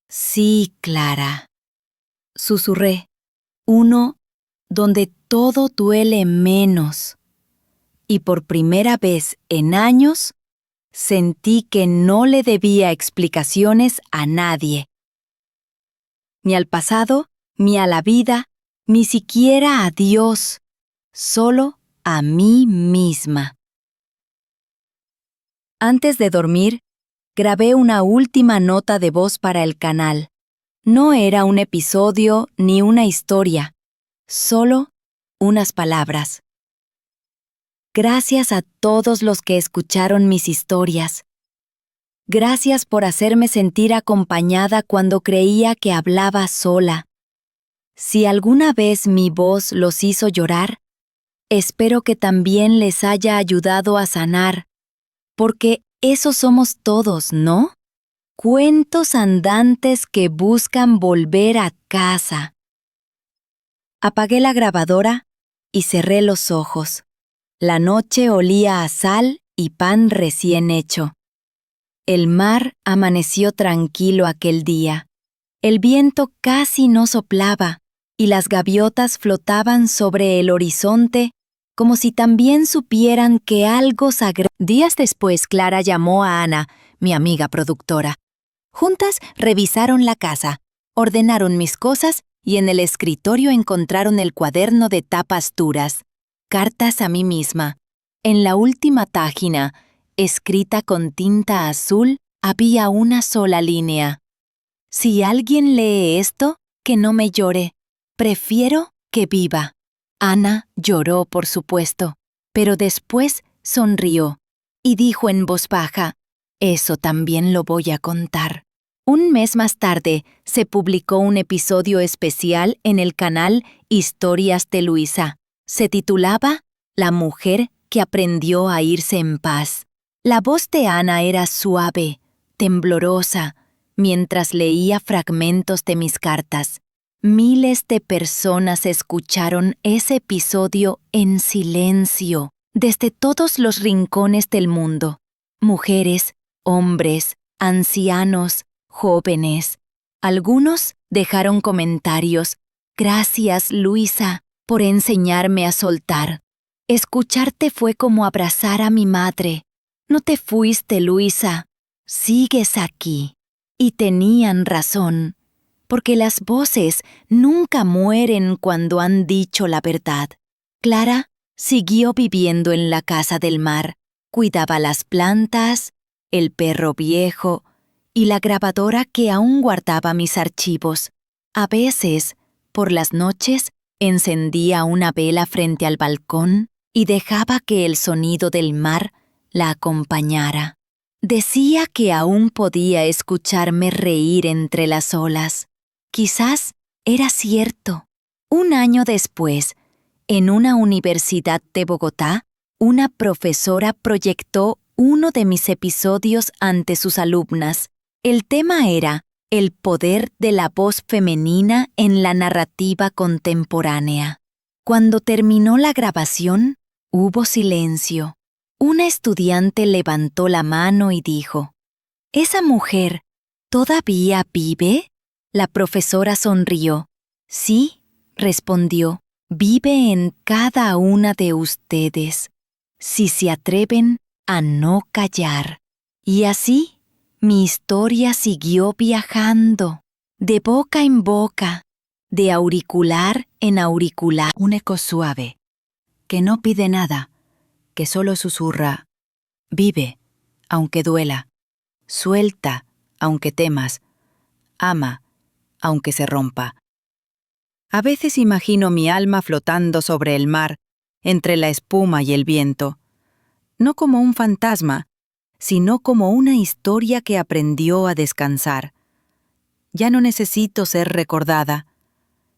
«Sí, Clara», susurré, «uno donde todo duele menos». Y por primera vez en años, sentí que no le debía explicaciones a nadie. Ni al pasado, ni a la vida, ni siquiera a Dios, solo a mí misma. Antes de dormir, grabé una última nota de voz para el canal. No era un episodio ni una historia, solo unas palabras. Gracias a todos los que escucharon mis historias. Gracias por hacerme sentir acompañada cuando creía que hablaba sola. Si alguna vez mi voz los hizo llorar, espero que también les haya ayudado a sanar, porque eso somos todos, ¿no? Cuentos andantes que buscan volver a casa. Apagué la grabadora y cerré los ojos. La noche olía a sal y pan recién hecho. El mar amaneció tranquilo aquel día. El viento casi no soplaba y las gaviotas flotaban sobre el horizonte como si también supieran que algo sagrado. Días después, Clara llamó a Ana, mi amiga productora. Juntas revisaron la casa, ordenaron mis cosas y en el escritorio encontraron el cuaderno de tapas duras. Cartas a mí misma. En la última página, escrita con tinta azul, había una sola línea. Si alguien lee esto, que no me llore. Prefiero que viva. Ana lloró, por supuesto, pero después sonrió y dijo en voz baja: «Eso también lo voy a contar». Un mes más tarde, se publicó un episodio especial en el canal Historias de Luisa. Se titulaba «La mujer que aprendió a irse en paz». La voz de Ana era suave, temblorosa, mientras leía fragmentos de mis cartas. Miles de personas escucharon ese episodio en silencio, desde todos los rincones del mundo. Mujeres, hombres, ancianos, jóvenes. Algunos dejaron comentarios. «Gracias, Luisa, por enseñarme a soltar. Escucharte fue como abrazar a mi madre. No te fuiste, Luisa. Sigues aquí». Y tenían razón, porque las voces nunca mueren cuando han dicho la verdad. Clara siguió viviendo en la casa del mar, cuidaba las plantas, el perro viejo y la grabadora que aún guardaba mis archivos. A veces, por las noches, Encendía una vela frente al balcón y dejaba que el sonido del mar la acompañara. Decía que aún podía escucharme reír entre las olas. Quizás era cierto. Un año después, en una universidad de Bogotá, una profesora proyectó uno de mis episodios ante sus alumnas. El tema era el poder de la voz femenina en la narrativa contemporánea. Cuando terminó la grabación, hubo silencio. Una estudiante levantó la mano y dijo: ¿Esa mujer todavía vive? La profesora sonrió. Sí, respondió, vive en cada una de ustedes, si se atreven a no callar. Y así, mi historia siguió viajando, de boca en boca, de auricular en auricular. Un eco suave, que no pide nada, que solo susurra: vive, aunque duela, suelta, aunque temas, ama, aunque se rompa. A veces imagino mi alma flotando sobre el mar, entre la espuma y el viento, no como un fantasma, sino como una historia que aprendió a descansar. Ya no necesito ser recordada,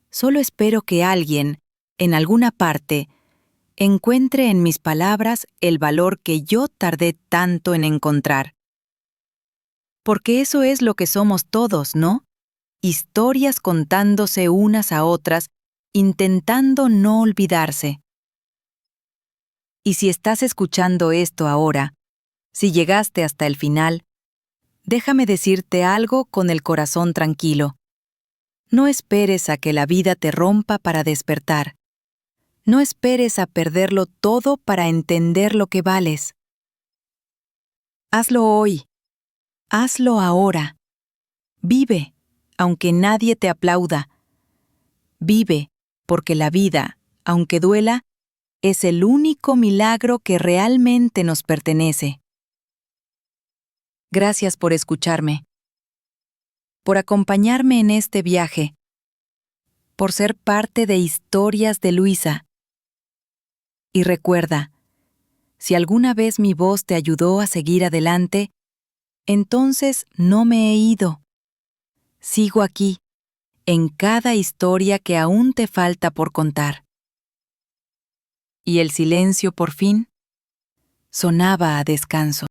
solo espero que alguien, en alguna parte, encuentre en mis palabras el valor que yo tardé tanto en encontrar. Porque eso es lo que somos todos, ¿no? Historias contándose unas a otras, intentando no olvidarse. Y si estás escuchando esto ahora, si llegaste hasta el final, déjame decirte algo con el corazón tranquilo. No esperes a que la vida te rompa para despertar. No esperes a perderlo todo para entender lo que vales. Hazlo hoy. Hazlo ahora. Vive, aunque nadie te aplauda. Vive, porque la vida, aunque duela, es el único milagro que realmente nos pertenece. Gracias por escucharme, por acompañarme en este viaje, por ser parte de Historias de Luisa. Y recuerda, si alguna vez mi voz te ayudó a seguir adelante, entonces no me he ido. Sigo aquí, en cada historia que aún te falta por contar. Y el silencio, por fin, sonaba a descanso.